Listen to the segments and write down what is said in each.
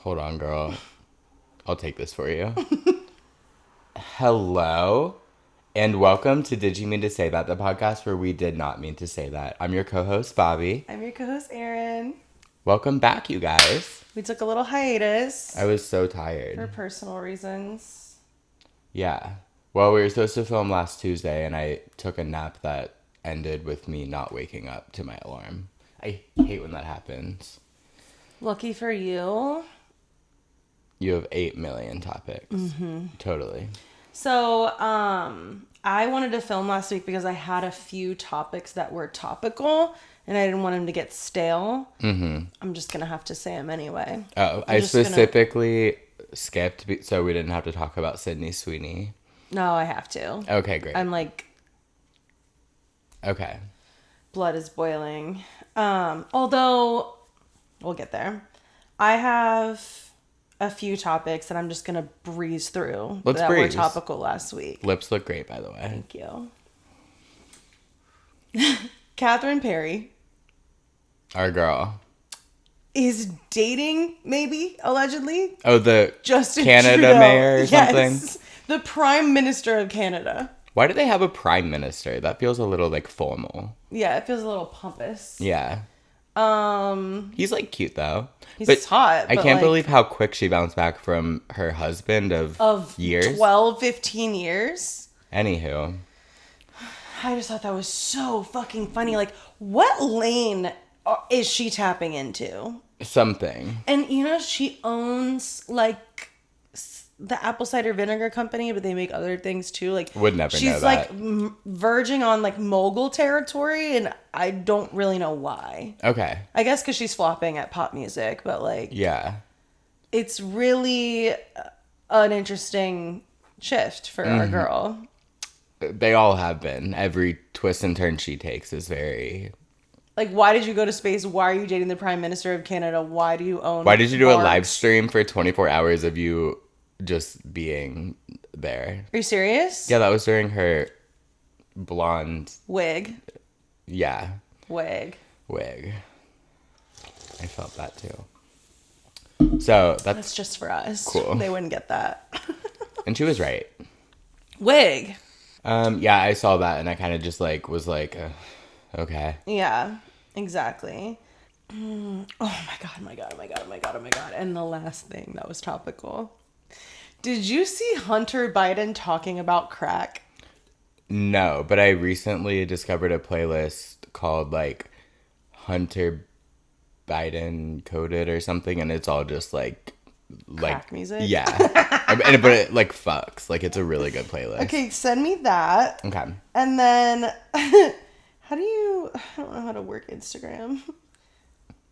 Hold on, girl. I'll take this for you. Hello, and welcome to Did You Mean to Say That, the podcast where we did not mean to say that. I'm your co-host, Bobby. I'm your co-host, Erin. Welcome back, you guys. We took a little hiatus. I was so For tired. personal reasons. Yeah. Well, we were supposed to film last Tuesday, and I took a nap that ended with me not waking up to my alarm. I hate when that happens. Lucky for you. You have 8 million topics. Mm-hmm. Totally. So, I wanted to film last week because I had a few topics that were topical, and I didn't want them to get stale. Mm-hmm. I'm just going to have to say them anyway. Oh, I specifically skipped so we didn't have to talk about Sydney Sweeney. No, I have to. Okay, great. I'm like... Okay. Blood is boiling. Although, we'll get there. I have a few topics that I'm just going to breeze through that were topical last week. Lips look great, by the way. Thank you. Catherine Perry. Our girl. Is dating, maybe, allegedly. Oh, the Justin Canada Trudeau. mayor or something? Yes, the Prime Minister of Canada. Why do they have a prime minister? That feels a little, like, formal. Yeah, it feels a little pompous. Yeah. He's, like, cute, though. He's hot, I can't believe how quick she bounced back from her husband of years. 12, 15 years. Anywho. I just thought that was so fucking funny. Like, what lane is she tapping into? Something. And, you know, she owns, like, the apple cider vinegar company, but they make other things, too. Like, would never know she's, that. like, verging on, like, mogul territory, and I don't really know why. Okay. I guess because she's flopping at pop music, but, like... Yeah. It's really an interesting shift for our girl. They all have been. Every twist and turn she takes is very... Like, why did you go to space? Why are you dating the Prime Minister of Canada? Why do you own... Why did you do bars? a live stream for 24 hours of you just being there? Are you serious? Yeah, that was during her blonde... Wig. Yeah. Wig. I felt that too. So, That's just for us. Cool. They wouldn't get that. And she was right. Wig. Yeah, I saw that and I kind of just like was like, okay. Yeah, exactly. Oh my god. And the last thing that was topical. Did you see Hunter Biden talking about crack? No, but I recently discovered a playlist called like Hunter Biden Coded or something, and it's all just like Crack music? Yeah. But it like fucks. Like it's a really good playlist. Okay, send me that. Okay. And then, I don't know how to work Instagram.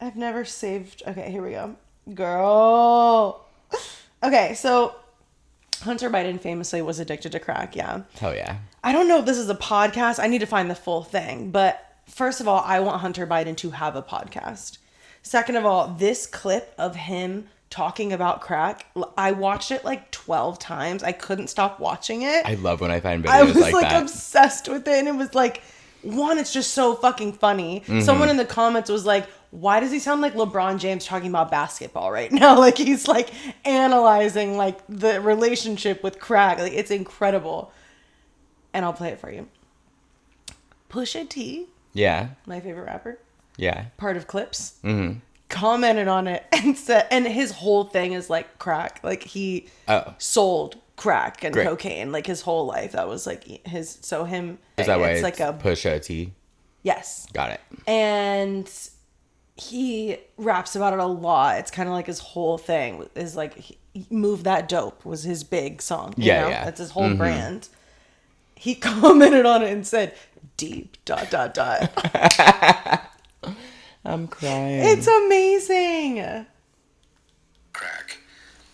I've never saved. Okay, here we go. Girl. Okay, so Hunter Biden famously was addicted to crack, yeah. Hell yeah. I don't know if this is a podcast. I need to find the full thing. But first of all, I want Hunter Biden to have a podcast. Second of all, this clip of him talking about crack, I watched it like 12 times. I couldn't stop watching it. I love when I find videos I was like like that. obsessed with it, and it was like, one, it's just so fucking funny. Mm-hmm. Someone in the comments was like, why does he sound like LeBron James talking about basketball right now? Like he's like analyzing like the relationship with crack. Like it's incredible. And I'll play it for you. Pusha T. Yeah. My favorite rapper. Yeah. Part of Clips. Mm-hmm. Commented on it and said, and his whole thing is like crack. Like he sold crack and cocaine like his whole life. That was like his, so him. Is that why it's like a Pusha T? Yes. Got it. And he raps about it a lot. It's kind of like his whole thing is like Move That Dope was his big song. You know? That's his whole brand. He commented on it and said, deep ... I'm crying. It's amazing. Crack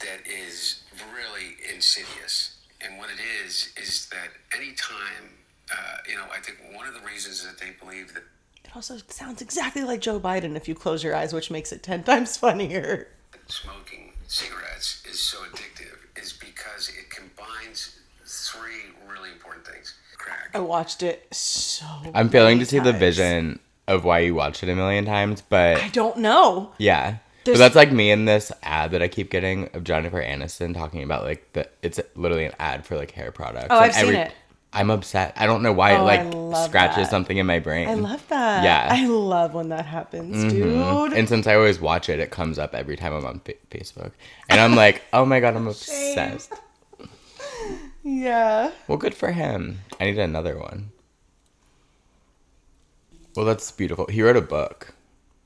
that is really insidious. And what it is that anytime, I think one of the reasons that they believe that it also sounds exactly like Joe Biden if you close your eyes, which makes it 10 times funnier. Smoking cigarettes is so addictive is because it combines three really important things. Crack. I watched it so I'm failing many to see the times. vision of why you watched it a million times, but I don't know. Yeah. But that's like me in this ad that I keep getting of Jennifer Aniston talking about like it's literally an ad for like hair products. Oh, I've seen it. I'm upset. I don't know why Oh, it I like love scratches that. something in my brain. I love that. Yeah. I love when that happens, dude. And since I always watch it, it comes up every time I'm on Facebook. And I'm like, oh my God, I'm obsessed. Yeah. Well, good for him. I need another one. Well, that's beautiful. He wrote a book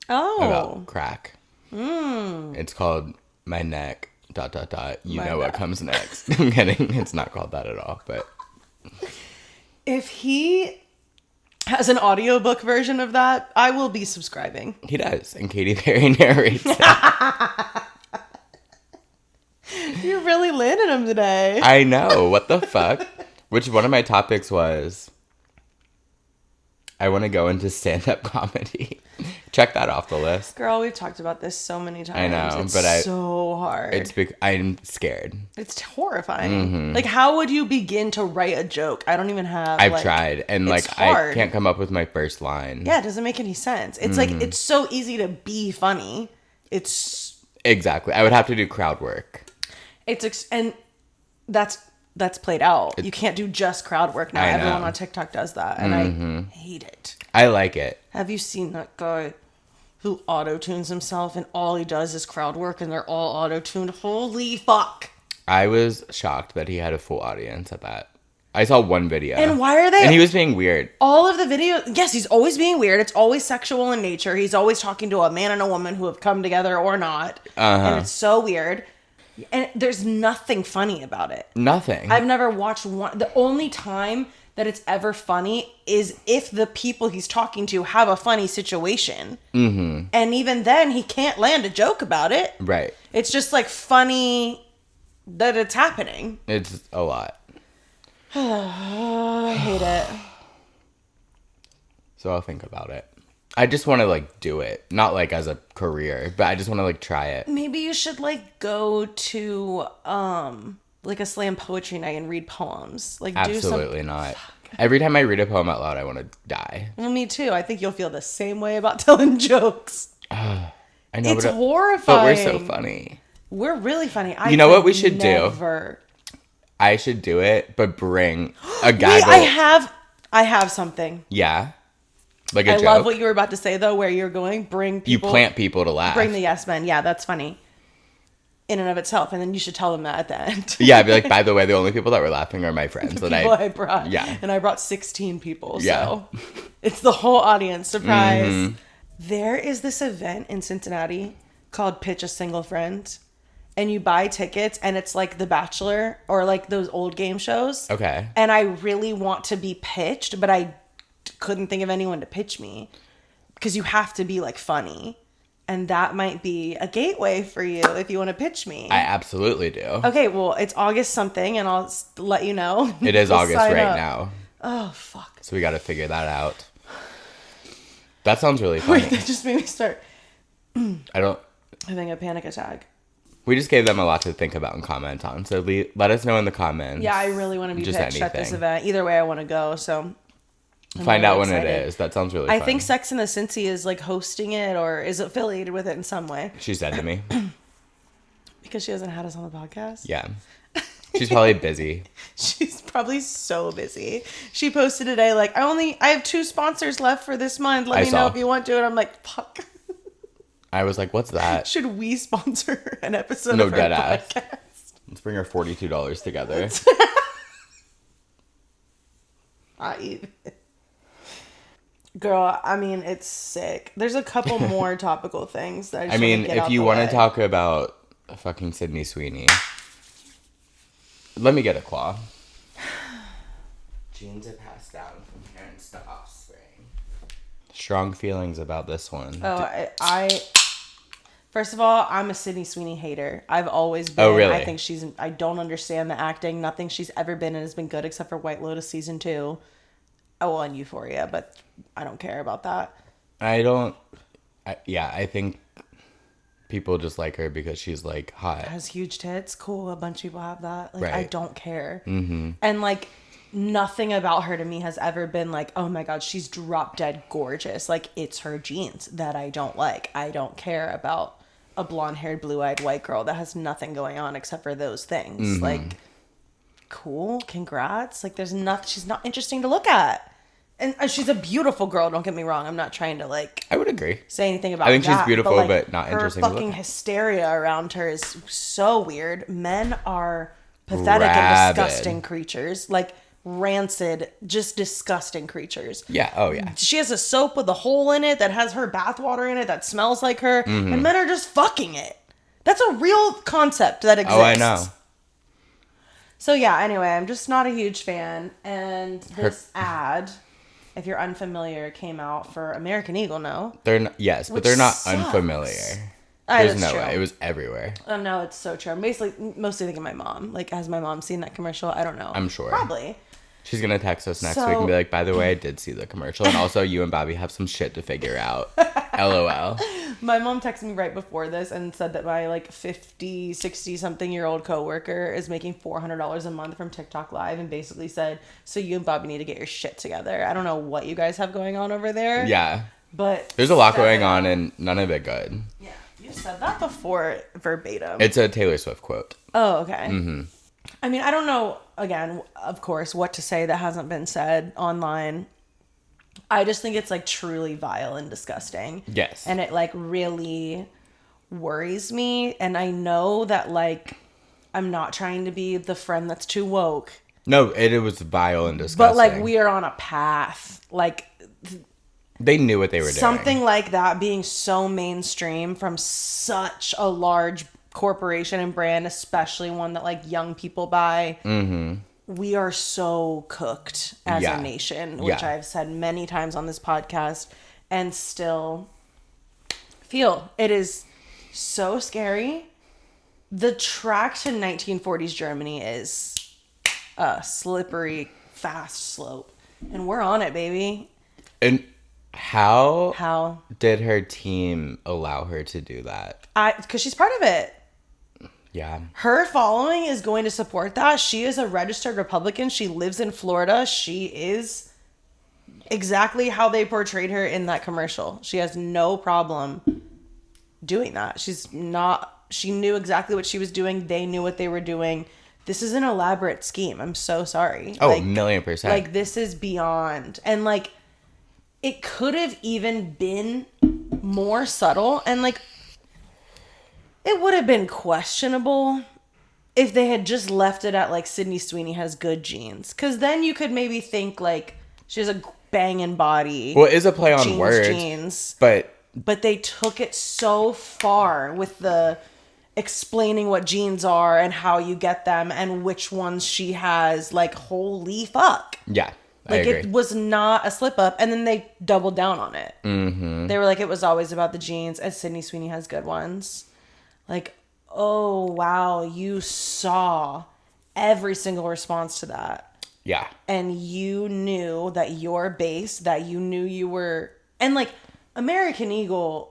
about crack. It's called My Neck, ... You My know what neck. comes next. I'm kidding. It's not called that at all, but... If he has an audiobook version of that, I will be subscribing. He does, and Katy Perry narrates it. You're really landing him today. I know. What the fuck? Which one of my topics was... I want to go into stand-up comedy. Check that off the list. Girl, we've talked about this so many times. I know, it's but so hard. I'm scared. It's horrifying. Like, how would you begin to write a joke? I don't even have. I've tried, and it's like hard. I can't come up with my first line. Yeah, it doesn't make any sense. It's like it's so easy to be funny. It's Exactly. I would have to do crowd work. and that's played out. You can't do just crowd work now. I know. Everyone on TikTok does that, and I hate it. I like it. Have you seen that guy who auto-tunes himself and all he does is crowd work and they're all auto-tuned? Holy fuck. I was shocked that he had a full audience at that. I saw one video. And why are they... And he was being weird. All of the videos... Yes, he's always being weird. It's always sexual in nature. He's always talking to a man and a woman who have come together or not. And it's so weird. And there's nothing funny about it. Nothing. I've never watched one... The only time that it's ever funny is if the people he's talking to have a funny situation. Mm-hmm. And even then, he can't land a joke about it. Right. It's just like funny that it's happening. It's a lot. I hate it. So I'll think about it. I just want to like do it. Not like as a career, but I just want to like try it. Maybe you should like go to like a slam poetry night and read poems. Like Absolutely not. Every time I read a poem out loud, I want to die. Well, me too. I think you'll feel the same way about telling jokes. I know. It's horrifying. But we're so funny. We're really funny. You know what we should do? do? I should do it, but bring a gaggle. Wait, I have something. Yeah. Like a I joke. love what you were about to say though, where you're going. Bring people. You plant people to laugh. Bring the yes men. Yeah, that's funny. In and of itself, and then you should tell them that at the end. Yeah, I'd be like, by the way, the only people that were laughing are my friends. People I brought. Yeah. And I brought 16 people. Yeah. So it's the whole audience. Surprise. There is this event in Cincinnati called Pitch a Single Friend. And you buy tickets and it's like The Bachelor or like those old game shows. Okay. And I really want to be pitched, but I couldn't think of anyone to pitch me. Because you have to be like funny. And that might be a gateway for you if you want to pitch me. I absolutely do. Okay, well, it's August something, and I'll let you know. It is August sign right up. now. Oh, fuck. So we got to figure that out. That sounds really funny. Wait, that just made me start I having a panic attack. We just gave them a lot to think about and comment on. So let us know in the comments. Yeah, I really want to be Just pitched at this anything. event. Either way, I want to go, so... Find out when excited. it is. That sounds really I fun. think Sex and the Cincy is like hosting it or is affiliated with it in some way. She said to me. Because she hasn't had us on the podcast? Yeah. She's probably busy. She's probably so busy. She posted today like, I have 2 sponsors left for this month. Let me know if you want to. And I'm like, fuck. I was like, what's that? Should we sponsor an episode No, of her dead ass. podcast? Let's bring our $42 together. Not even. Girl, I mean, it's sick. There's a couple more topical things that I just want to get if out you the want to way. talk about fucking Sydney Sweeney, let me get a claw. Genes are passed down from parents to offspring. Strong feelings about this one. Oh, I first of all, I'm a Sydney Sweeney hater. I've always been. Oh, really? I think I don't understand the acting. Nothing she's ever been in has been good except for White Lotus season 2. Oh, well, and Euphoria, but I don't care about that. I think people just like her because she's like hot. Has huge tits. Cool. A bunch of people have that. Like, Right. I don't care. Mm-hmm. And like, nothing about her to me has ever been like, oh my God, she's drop dead gorgeous. Like, it's her genes that I don't like. I don't care about a blonde-haired, blue-eyed white girl that has nothing going on except for those things. Mm-hmm. Like, cool, congrats. Like, there's nothing, she's not interesting to look at. And she's a beautiful girl, don't get me wrong. I'm not trying to, like... I would agree. Say anything about I think that, she's beautiful, like, but not interesting to her look fucking at. hysteria around her is so weird. Men are pathetic Rabid. and disgusting creatures. Like, rancid, just disgusting creatures. Yeah, oh yeah. She has a soap with a hole in it that has her bathwater in it that smells like her, Mm-hmm. and men are just fucking it. That's a real concept that exists. Oh, I know. So yeah, anyway, I'm just not a huge fan. And this ad, if you're unfamiliar, came out for American Eagle, no? They're not, yes, but Which they're not sucks. unfamiliar. Ah, There's that's no true. way. It was everywhere. Oh no, it's so true. I'm basically mostly thinking my mom. Like, has my mom seen that commercial? I don't know. I'm sure. Probably. She's going to text us next So- week and be like, by the way, I did see the commercial. And also, you and Bobby have some shit to figure out. LOL. My mom texted me right before this and said that my like 50, 60 something year old coworker is making $400 a month from TikTok Live, and basically said, so you and Bobby need to get your shit together. I don't know what you guys have going on over there. Yeah. But There's a lot step going it on up. and none of it good. Yeah. You said that before verbatim. It's a Taylor Swift quote. Oh, okay. Mm-hmm. I mean, I don't know, again, of course, what to say that hasn't been said online. I just think it's like truly vile and disgusting. Yes. And it like really worries me. And I know that like I'm not trying to be the friend that's too woke. No, it was vile and disgusting. But like we are on a path. Like They knew what they were doing. something like that being so mainstream from such a large corporation and brand, especially one that like young people buy. Mm-hmm. We are so cooked as Yeah. a nation, which Yeah. I've said many times on this podcast, and still feel it is so scary. The track to 1940s Germany is a slippery, fast slope, and we're on it, baby. And how How? did her team allow her to do that? Because she's part of it. Yeah. Her following is going to support that. She is a registered Republican. She lives in Florida. She is exactly how they portrayed her in that commercial. She has no problem doing that. She knew exactly what she was doing. They knew what they were doing. This is an elaborate scheme. I'm so sorry. Oh, Like, 1,000,000%. like this is beyond. And like it could have even been more subtle, and like it would have been questionable if they had just left it at like Sydney Sweeney has good genes, because then you could maybe think like she has a banging body. Well, it is a play on words. Genes. But But they took it so far with the explaining what genes are and how you get them and which ones she has. Like, holy fuck. yeah, I Like, agree. it was not a slip up. And then they doubled down on it. Mm-hmm. They were like, it was always about the genes, and Sydney Sweeney has good ones. Like, oh, wow, you saw every single response to that. Yeah. And you knew that your base, that you knew you were... And, like, American Eagle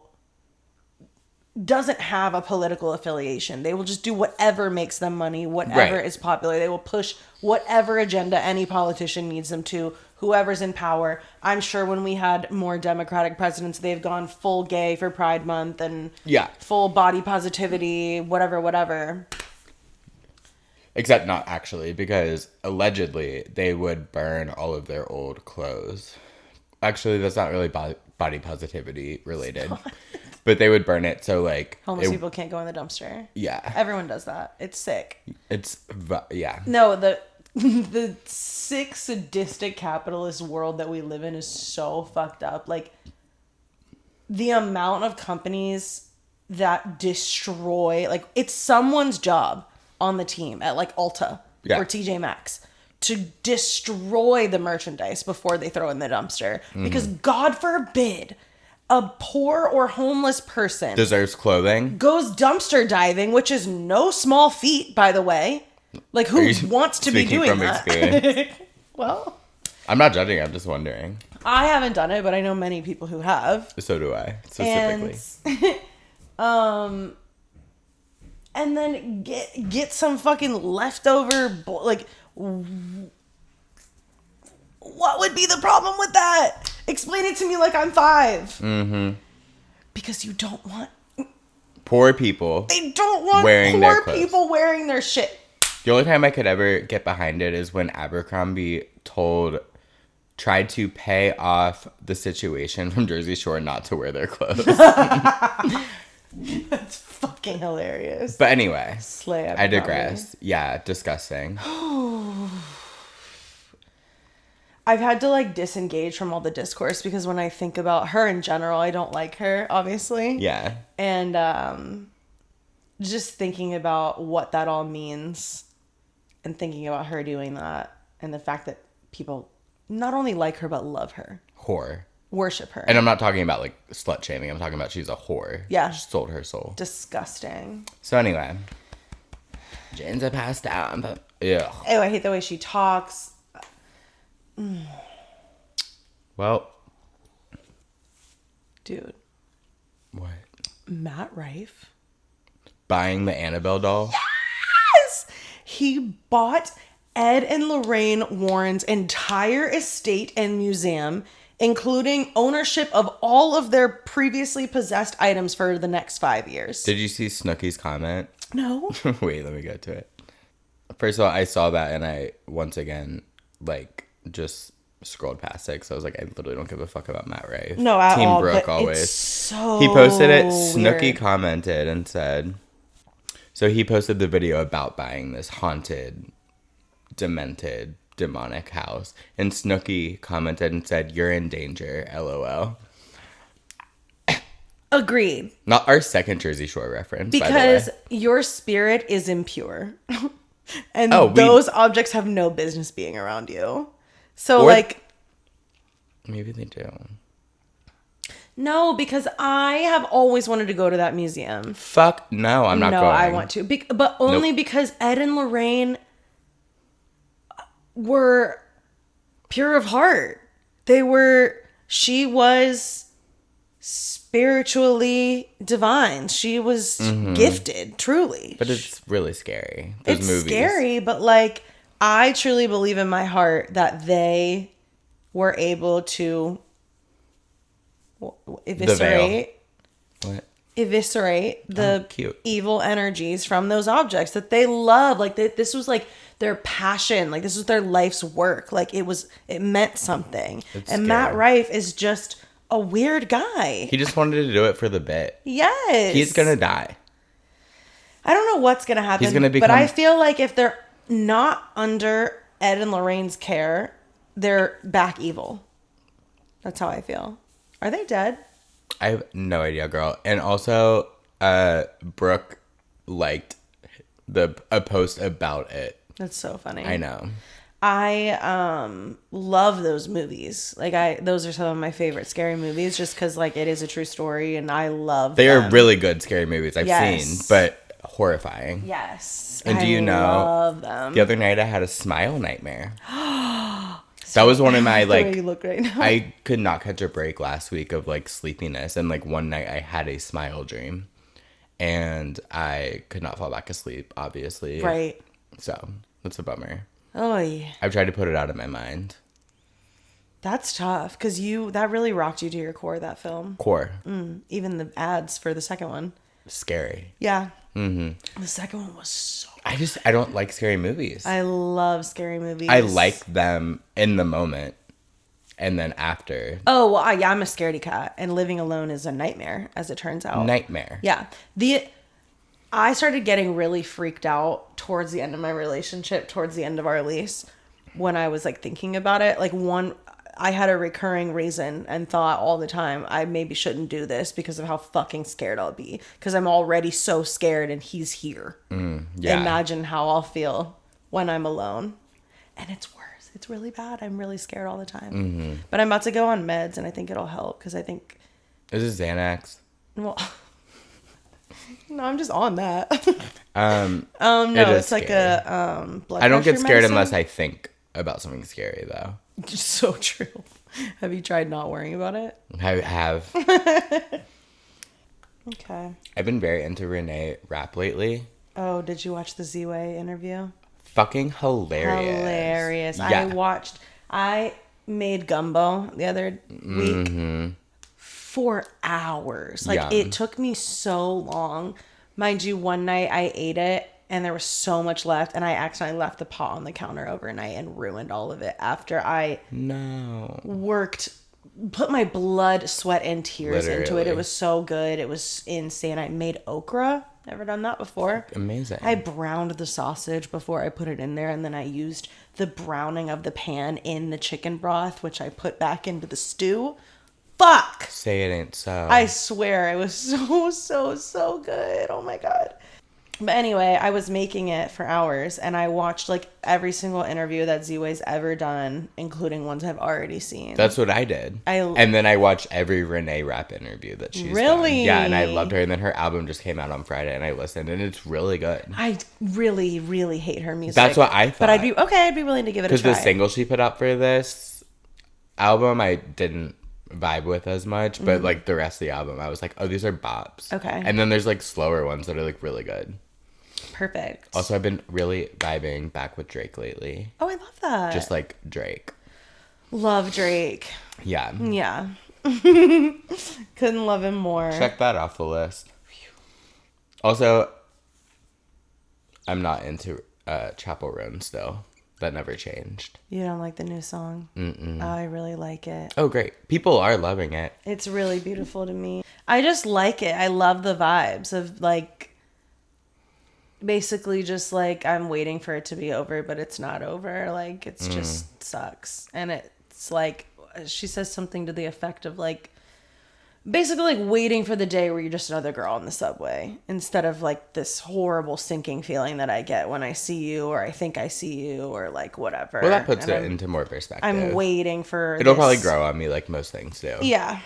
doesn't have a political affiliation. They will just do whatever makes them money, whatever Right. is popular. They will push whatever agenda any politician needs them to, whoever's in power. I'm sure when we had more Democratic presidents, they've gone full gay for Pride Month and Yeah. full body positivity, whatever. Except not actually, because allegedly they would burn all of their old clothes. Actually, that's not really body positivity related. But they would burn it, so like... Homeless people can't go in the dumpster. Yeah. Everyone does that. It's sick. Yeah. No, the sick, sadistic capitalist world that we live in is so fucked up. Like, the amount of companies that destroy... Like, it's someone's job on the team at, like, Ulta Yeah. or TJ Maxx to destroy the merchandise before they throw it in the dumpster. Because, God forbid, a poor or homeless person Deserves clothing. goes dumpster diving, which is no small feat, by the way. Like, who Are you wants to be speaking doing from that? experience? Well, I'm not judging, I'm just wondering. I haven't done it, but I know many people who have. So do I, specifically. And then get some fucking leftover like, what would be the problem with that? Explain it to me like I'm 5. Mm-hmm. Because you don't want Poor people. They don't want wearing their poor clothes. people wearing their shit. The only time I could ever get behind it is when Abercrombie tried to pay off the situation from Jersey Shore not to wear their clothes. That's fucking hilarious. But anyway, Slay I digress. Yeah, disgusting. I've had to like disengage from all the discourse because when I think about her in general, I don't like her, obviously. Yeah. And just thinking about what that all means and thinking about her doing that and the fact that people not only like her but love her. Whore. Worship her. And I'm not talking about like slut shaming. I'm talking about she's a whore. Yeah. She sold her soul. Disgusting. So anyway, Jane's a passed out. But yeah. Oh, I hate the way she talks. Well. Dude. What? Matt Rife. Buying the Annabelle doll? Yes! He bought Ed and Lorraine Warren's entire estate and museum, including ownership of all of their previously possessed items for the next 5 years. Did you see Snooki's comment? No. Wait, let me go to it. First of all, I saw that and I, once again, like, just scrolled past it because I was like, I literally don't give a fuck about Matt Rife. No, at Team all. Brooke but always. It's so He posted it. Snooki weird. commented and said, so he posted the video about buying this haunted, demented, demonic house. And Snooki commented and said, you're in danger, LOL. Agreed. Not our second Jersey Shore reference, by Because the way. your spirit is impure. And Oh, those objects have no business being around you. So, Or- like... Maybe they do. No, because I have always wanted to go to that museum. Fuck no, I'm not no, going. I want to. But only Nope. because Ed and Lorraine were pure of heart. She was spiritually divine. She was gifted, truly. But it's really scary. Those It's movies. scary, but like, I truly believe in my heart that they were able to eviscerate What? the cute. evil energies from those objects that they love. Like this was like their passion. Like this was their life's work. Like it meant something. It's and Matt scary. Rife is just a weird guy. He just wanted to do it for the bit. Yes. He's gonna die. I don't know what's gonna happen. He's gonna but I become- feel like if they're not under Ed and Lorraine's care, they're back evil. That's how I feel. Are they dead? I have no idea, girl. And also, Brooke liked a post about it. That's so funny. I know. I love those movies. Like those are some of my favorite scary movies just because like it is a true story and I love They them. are really good scary movies I've Yes. seen, but horrifying. Yes. And do you know, love them. the other night I had a smile nightmare. That was one of my, The way like, you look right now. I could not catch a break last week of, like, sleepiness. And, like, one night I had a smile dream. And I could not fall back asleep, obviously. Right. So, that's a bummer. Oh yeah. I've tried to put it out of my mind. That's tough because that really rocked you to your core, that film. Core. Even the ads for the second one. Scary. Yeah. Mm-hmm. The second one was so... I don't like scary movies. I love scary movies. I like them in the moment. And then after. Oh, well, yeah, I'm a scaredy cat. And living alone is a nightmare, as it turns out. Nightmare. Yeah. I started getting really freaked out towards the end of my relationship, towards the end of our lease, when I was like thinking about it. Like I had a recurring reason and thought all the time, I maybe shouldn't do this because of how fucking scared I'll be. Because I'm already so scared and he's here. Yeah. Imagine how I'll feel when I'm alone. And it's worse. It's really bad. I'm really scared all the time. Mm-hmm. But I'm about to go on meds and I think it'll help because I think, Is it Xanax? well, no, I'm just on that. It No, is it's like scary. a blood I don't get pressure scared medicine. unless I think about something scary, though. So true. Have you tried not worrying about it? I have. Okay. I've been very into Renee Rapp lately. Oh, did you watch the Z-Way interview? Fucking hilarious. Hilarious. Yeah. I made gumbo the other week. for hours. Like, Yum. it took me so long. Mind you, one night I ate it and there was so much left, and I accidentally left the pot on the counter overnight and ruined all of it after I No. put my blood, sweat, and tears into it. Literally. It was so good. It was insane. I made okra. Never done that before. Amazing. I browned the sausage before I put it in there, and then I used the browning of the pan in the chicken broth, which I put back into the stew. Fuck! Say it ain't so. I swear, it was so good. Oh my God. But anyway, I was making it for hours, and I watched like every single interview that Z-Way's ever done, including ones I've already seen. That's what I did. And then I watched every Renee Rapp interview that she's Really? done. Yeah, and I loved her. And then her album just came out on Friday, and I listened, and it's really good. I really, really hate her music. That's what I thought. But I'd be willing to give it a try. Because the single she put out for this album, I didn't vibe with as much, but like the rest of the album, I was like, oh, these are bops. Okay. And then there's like slower ones that are like really good. Perfect. Also, I've been really vibing back with Drake lately. Oh, I love that. Just like Drake. Love Drake. Yeah. Yeah. Couldn't love him more. Check that off the list. Also, I'm not into Chapel Roan still. That never changed. You don't like the new song? Mm-mm. Oh, I really like it. Oh, great. People are loving it. It's really beautiful to me. I just like it. I love the vibes of like, basically just like I'm waiting for it to be over, but it's not over. Like, it's just sucks. And it's like, she says something to the effect of like, basically like waiting for the day where you're just another girl on the subway, instead of like this horrible sinking feeling that I get when I see you, or I think I see you, or like whatever. Well, that puts it into more perspective. I'm waiting for It'll probably grow on me like most things do. Yeah.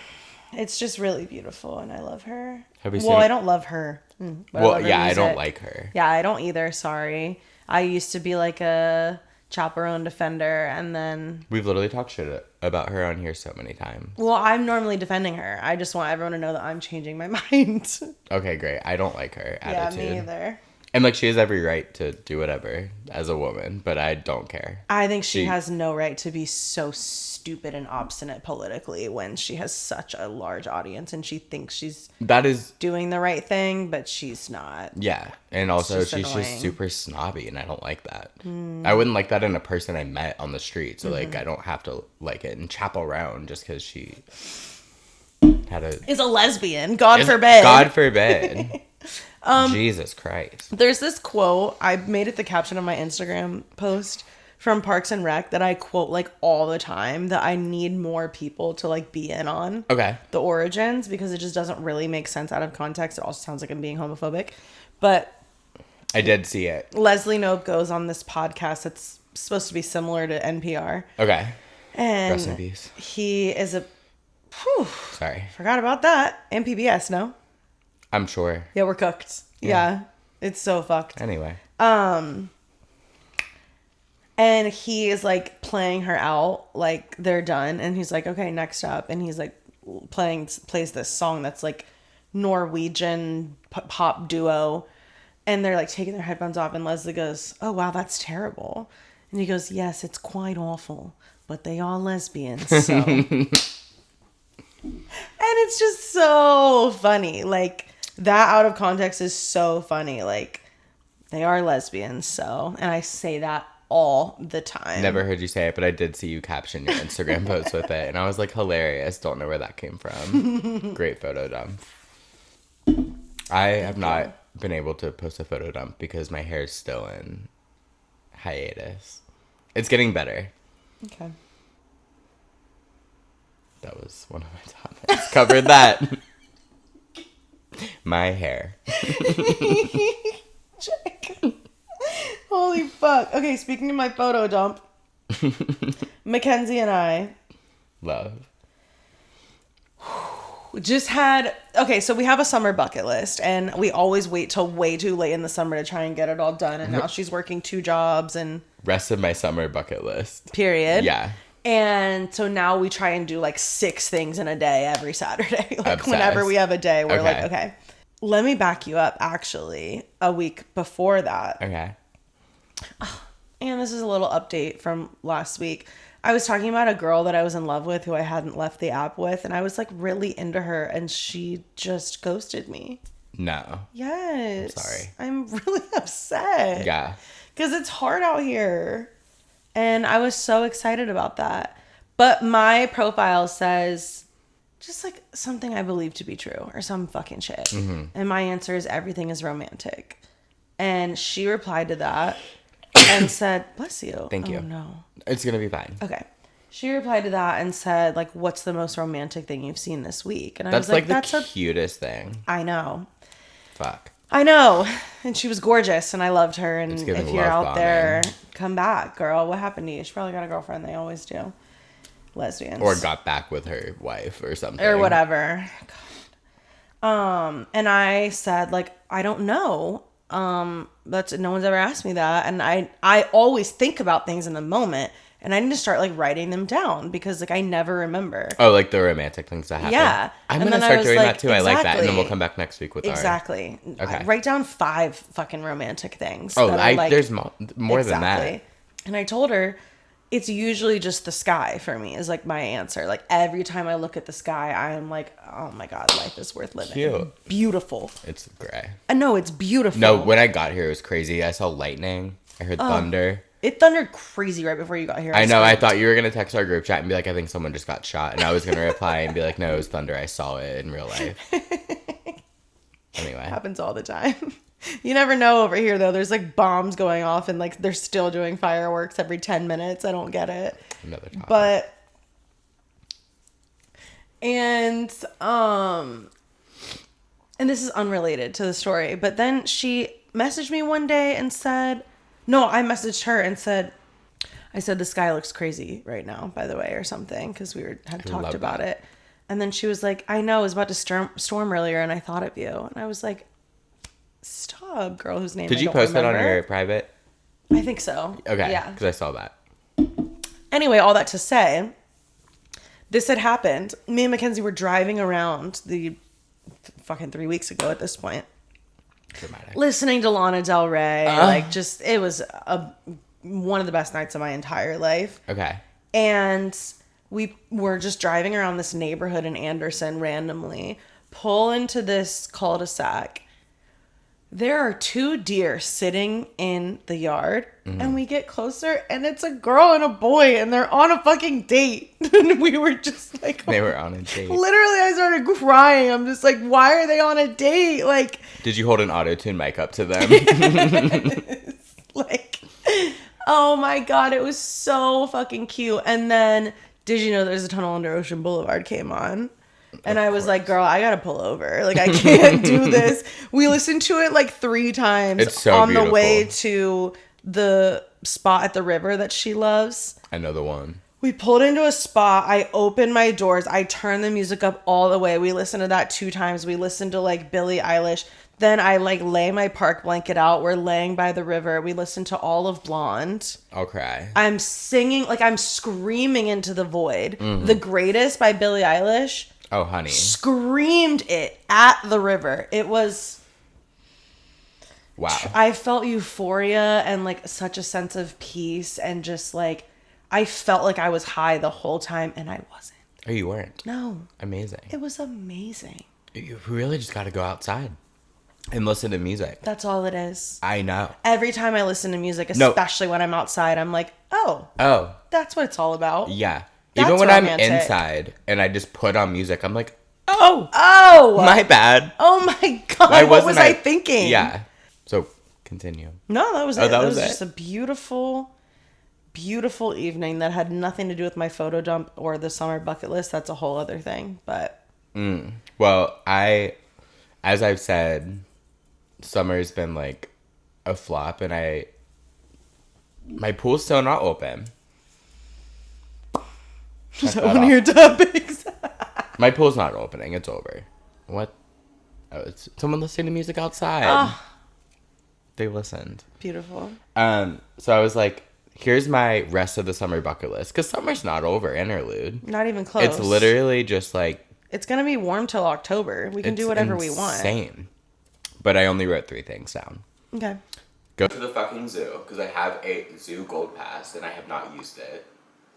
It's just really beautiful, and I love her. Have you seen I don't love her. But well, I love her yeah, I music. don't like her. Yeah, I don't either. Sorry. I used to be like a chaperone defender, and then... We've literally talked shit about her on here so many times. Well, I'm normally defending her. I just want everyone to know that I'm changing my mind. Okay, great. I don't like her attitude. Yeah, me either. And like, she has every right to do whatever as a woman, but I don't care. I think she has no right to be so stupid and obstinate politically when she has such a large audience and she thinks she's doing the right thing, but she's not. Yeah. And also she's just super snobby, and I don't like that. I wouldn't like that in a person I met on the street. So like, I don't have to like it and chap around just because she is a lesbian. God forbid. God forbid. Jesus Christ. There's this quote, I made it the caption of my Instagram post from Parks and Rec that I quote like all the time, that I need more people to like be in on. Okay. The origins, because it just doesn't really make sense out of context. It also sounds like I'm being homophobic. But I did see it. Leslie Knope goes on this podcast that's supposed to be similar to NPR. Okay. And rest in peace. He is sorry. Forgot about that. And PBS, no? I'm sure. Yeah, we're cooked. Yeah. It's so fucked. Anyway. And he is like playing her out, like they're done, and he's like, okay, next up, and he's like plays this song that's like Norwegian pop duo, and they're like taking their headphones off, and Leslie goes, oh wow, that's terrible. And he goes, yes, it's quite awful, but they are lesbians, so. And it's just so funny. Like, that out of context is so funny. Like, they are lesbians, so. And I say that all the time. Never heard you say it, but I did see you caption your Instagram post with it. And I was like, hilarious. Don't know where that came from. Great photo dump. I have not been able to post a photo dump because my hair is still in hiatus. It's getting better. Okay. That was one of my topics. Covered that. My hair. Check. Holy fuck. Okay, speaking of my photo dump, Mackenzie and I love just had, okay, so we have a summer bucket list, and we always wait till way too late in the summer to try and get it all done, and now she's working 2 jobs and rest of my summer bucket list. Period. Yeah. And so now we try and do like 6 things in a day every Saturday. Like, obsessed. Whenever we have a day, we're like, okay. Let me back you up, actually, a week before that. Okay. And this is a little update from last week. I was talking about a girl that I was in love with who I hadn't left the app with, and I was like really into her, and she just ghosted me. No. Yes. I'm sorry. I'm really upset. Yeah. Because it's hard out here. And I was so excited about that. But my profile says just like something I believe to be true or some fucking shit. Mm-hmm. And my answer is everything is romantic. And she replied to that and said, bless you. Thank you. Oh, no. It's going to be fine. Okay. She replied to that and said, like, what's the most romantic thing you've seen this week? And I That's was like, that's the cutest thing. I know. Fuck. I know. And she was gorgeous and I loved her. And if you're out bombing. there, come back, girl. What happened to you? She probably got a girlfriend. They always do. Lesbians. Or got back with her wife or something. Or whatever. God. And I said, like, I don't know. That's no one's ever asked me that. And I always think about things in the moment. And I need to start like writing them down because like I never remember. Oh, like the romantic things that happen. Yeah. I'm going to start doing that too. Exactly. I like that. And then we'll come back next week with Exactly. Okay. I write down 5 fucking romantic things. Oh, like, there's more than that. And I told her it's usually just the sky for me is like my answer. Like every time I look at the sky, I am like, oh my God, life is worth living. Cute. Beautiful. It's gray. No, it's beautiful. No, when I got here, it was crazy. I saw lightning. I heard thunder. It thundered crazy right before you got here. I know. I thought you were going to text our group chat and be like, I think someone just got shot. And I was going to reply and be like, no, it was thunder. I saw it in real life. Anyway. Happens all the time. You never know over here, though. There's like bombs going off and like they're still doing fireworks every 10 minutes. I don't get it. Another topic. But, and this is unrelated to the story, but then she messaged me one day and said, no, I messaged her and said, I said, the sky looks crazy right now, by the way, or something, because had talked about it. And then she was like, I know, it was about to storm earlier, and I thought of you. And I was like, stop, girl whose name Did I you don't post remember. that on your private? I think so. Okay. Yeah. Because I saw that. Anyway, all that to say, this had happened. Me and Mackenzie were driving around the fucking 3 weeks ago at this point. Dramatic. Listening to Lana Del Rey. Like, just, it was one of the best nights of my entire life. Okay. And we were just driving around this neighborhood in Anderson randomly, pull into this cul-de-sac. There are 2 deer sitting in the yard, and we get closer, and it's a girl and a boy, and they're on a fucking date. And we were just like... They were on a date. Literally, I started crying. I'm just like, why are they on a date? Like... Did you hold an auto-tune mic up to them? Like... Oh my God, it was so fucking cute. And then, did you know There's a Tunnel Under Ocean Boulevard came on? And I was like, girl, I gotta pull over. Like, I can't do this. We listened to it like 3 times It's so on beautiful. the way to the spot at the river that she loves. I know the one. We pulled into a spot. I opened my doors. I turned the music up all the way. We listened to that 2 times. We listened to like Billie Eilish. Then I like lay my park blanket out. We're laying by the river. We listened to all of Blonde. I'll cry. I'm singing, like I'm screaming into the void. The Greatest by Billie Eilish. Oh, honey. Screamed it at the river. It was... Wow. I felt euphoria and like such a sense of peace and just like... I felt like I was high the whole time and I wasn't. Oh, you weren't? No. Amazing. It was amazing. You really just got to go outside and listen to music. That's all it is. I know. Every time I listen to music, especially when I'm outside, I'm like, oh, that's what it's all about. Yeah. That's Even when romantic. I'm inside and I just put on music, I'm like, Oh! my bad. Oh my God, what was I thinking? Yeah. So, continue. No, that was it. That That was was it? just a beautiful, beautiful evening that had nothing to do with my photo dump or the summer bucket list. That's a whole other thing, but... Well, as I've said, summer's been like a flop and my pool's still not open. Is that one of your topics? My pool's not opening. It's over. What? Oh, it's someone listening to music outside. They listened. Beautiful. So I was like, here's my rest of the summer bucket list. Because summer's not over, interlude. Not even close. It's literally just like... It's going to be warm till October. We can do whatever we want. Insane. But I only wrote 3 things down. Okay. Go to the fucking zoo, because I have a zoo gold pass, and I have not used it.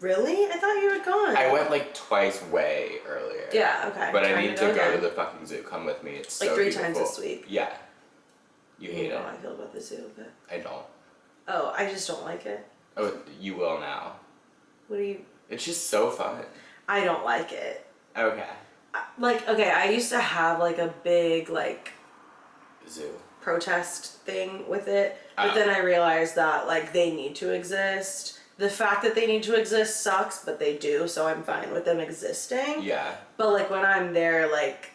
Really? I thought you had gone. I went like twice way earlier. Yeah, okay. But I Trying need to to go go to again. the fucking zoo. Come with me. It's Like so 3 beautiful. times this week. Yeah. You hate You know it. how I feel about the zoo, but... I don't. Oh, I just don't like it. Oh, you will now. What do you... It's just so fun. I don't like it. Okay. Like, okay, I used to have, like, a big, like... Zoo. protest thing with it. But then I realized that, like, they need to exist. The fact that they need to exist sucks, but they do, so I'm fine with them existing. Yeah. But, like, when I'm there, like...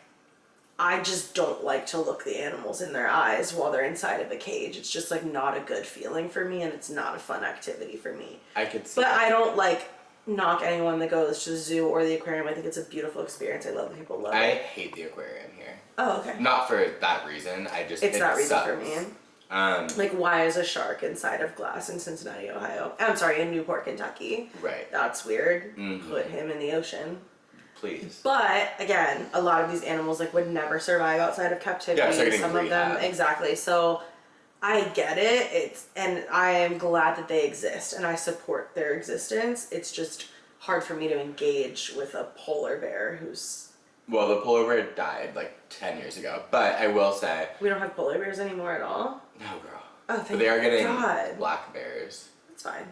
I just don't like to look the animals in their eyes while they're inside of a cage. It's just like not a good feeling for me, and it's not a fun activity for me. I could see But that. I don't like knock anyone that goes to the zoo or the aquarium. I think it's a beautiful experience. I love that people love I it. hate the aquarium here. Oh, okay. Not for that reason. I just It's it that reason sucks. for me. Like, why is a shark inside of glass in Cincinnati, Ohio? I'm sorry, in Newport, Kentucky. right. That's weird. Mhm. Put him in the ocean. Please. But again, a lot of these animals like would never survive outside of captivity. Yeah, so getting Some of them rehab. exactly. So I get it. And I am glad that they exist and I support their existence. It's just hard for me to engage with a polar bear who's Well, the polar bear died like 10 years ago, but I will say, we don't have polar bears anymore at all. no, girl. Oh, But thank they are getting God. black bears, It's fine.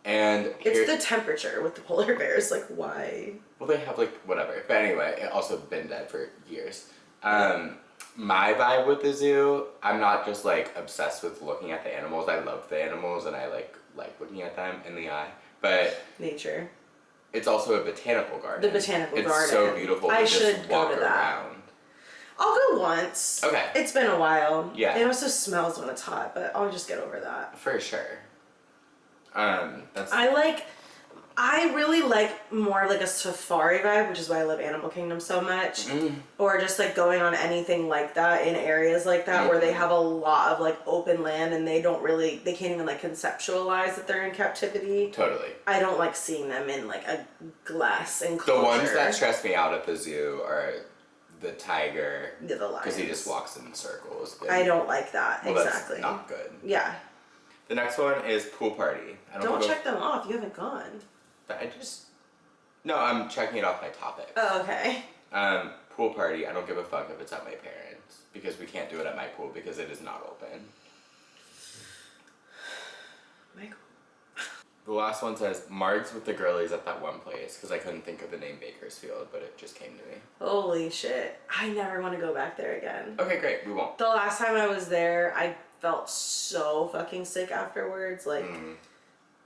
and It's the temperature with the polar bears. Like why? well, they have like whatever. But anyway, it also been dead for years. My vibe with the zoo, I'm not just like obsessed with looking at the animals. I love the animals and I like looking at them in the eye. But Nature. it's also a botanical garden. The botanical it's garden. It's so beautiful. I to should just go walk to that. around. I'll go once. Okay. It's been a while. Yeah. It also smells when it's hot, but I'll just get over that. For sure. That's I really like more like a safari vibe, which is why I love Animal Kingdom so much. Or just like going on anything like that in areas like that where they have a lot of like open land and they can't even like conceptualize that they're in captivity. totally. I don't like seeing them in like a glass enclosure. The ones that stress me out at the zoo are the tiger. Yeah, the lions. Because he just walks in circles. I don't like that. Well, exactly. that's not good. Yeah. The next one is pool party. Don't check them off. You haven't gone. But no, I'm checking it off my topic. Oh, okay. Pool party. I don't give a fuck if it's at my parents because we can't do it at my pool because it is not open. Michael. The last one says Margs with the girlies at that one place because I couldn't think of the name Bakersfield, but it just came to me. Holy shit. I never want to go back there again. Okay, great. We won't. The last time I was there, I felt so fucking sick afterwards. Like,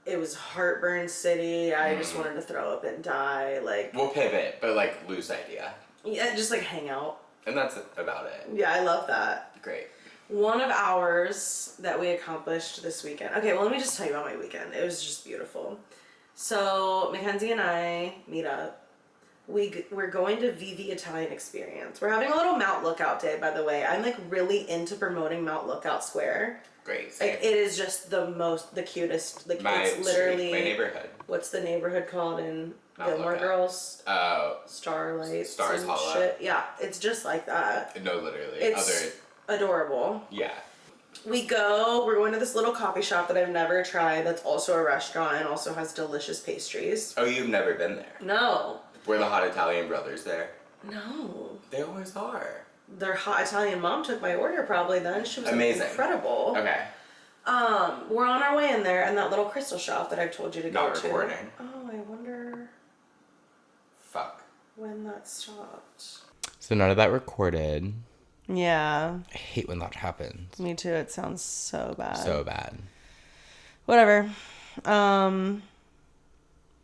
it was heartburn city. I just wanted to throw up and die. Like, We'll pivot, but like loose idea. yeah, just like hang out. And that's about it. Yeah, I love that. Great. One of ours that we accomplished this weekend. Okay, well, let me just tell you about my weekend. It was just beautiful. So, Mackenzie and I meet up. We're going to Vivi Italian Experience. We're having a little Mount Lookout Day, by the way. I'm like really into promoting Mount Lookout Square. Great. Like it is just the cutest. Like it's literally my neighborhood. What's the neighborhood called in Mount Gilmore Lookout. Girls? Oh. Starlight. Stars and Hollow. shit. Yeah, it's just like that. No, literally. It's adorable. Yeah. We're going to this little coffee shop that I've never tried that's also a restaurant and also has delicious pastries. Oh, you've never been there? No. Were the hot Italian brothers there? No. They always are. Their hot Italian mom took my order probably then. She was Amazing. incredible. Okay. We're on our way in there and that little crystal shop that I've told you to go Not to. recording. Oh, I wonder Fuck. when that stopped. So none of that recorded. Yeah. I hate when that happens. Me too. It sounds so bad. So bad. Whatever.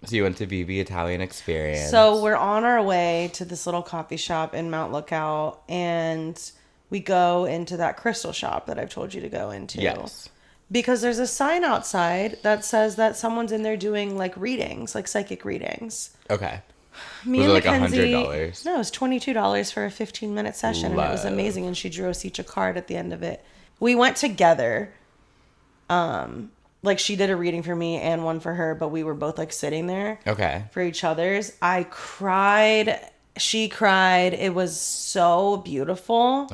So you went to Vivi Italian Experience. So we're on our way to this little coffee shop in Mount Lookout, and we go into that crystal shop that I've told you to go into. Yes. Because there's a sign outside that says that someone's in there doing like readings, like psychic readings. Okay. Me Was and it like Mackenzie, $100? No, it was $22 for a 15-minute session, and it was Love. amazing. And she drew us each a card at the end of it. We went together. Like she did a reading for me and one for her, but we were both like sitting there. Okay. For each other's. I cried. She cried. It was so beautiful.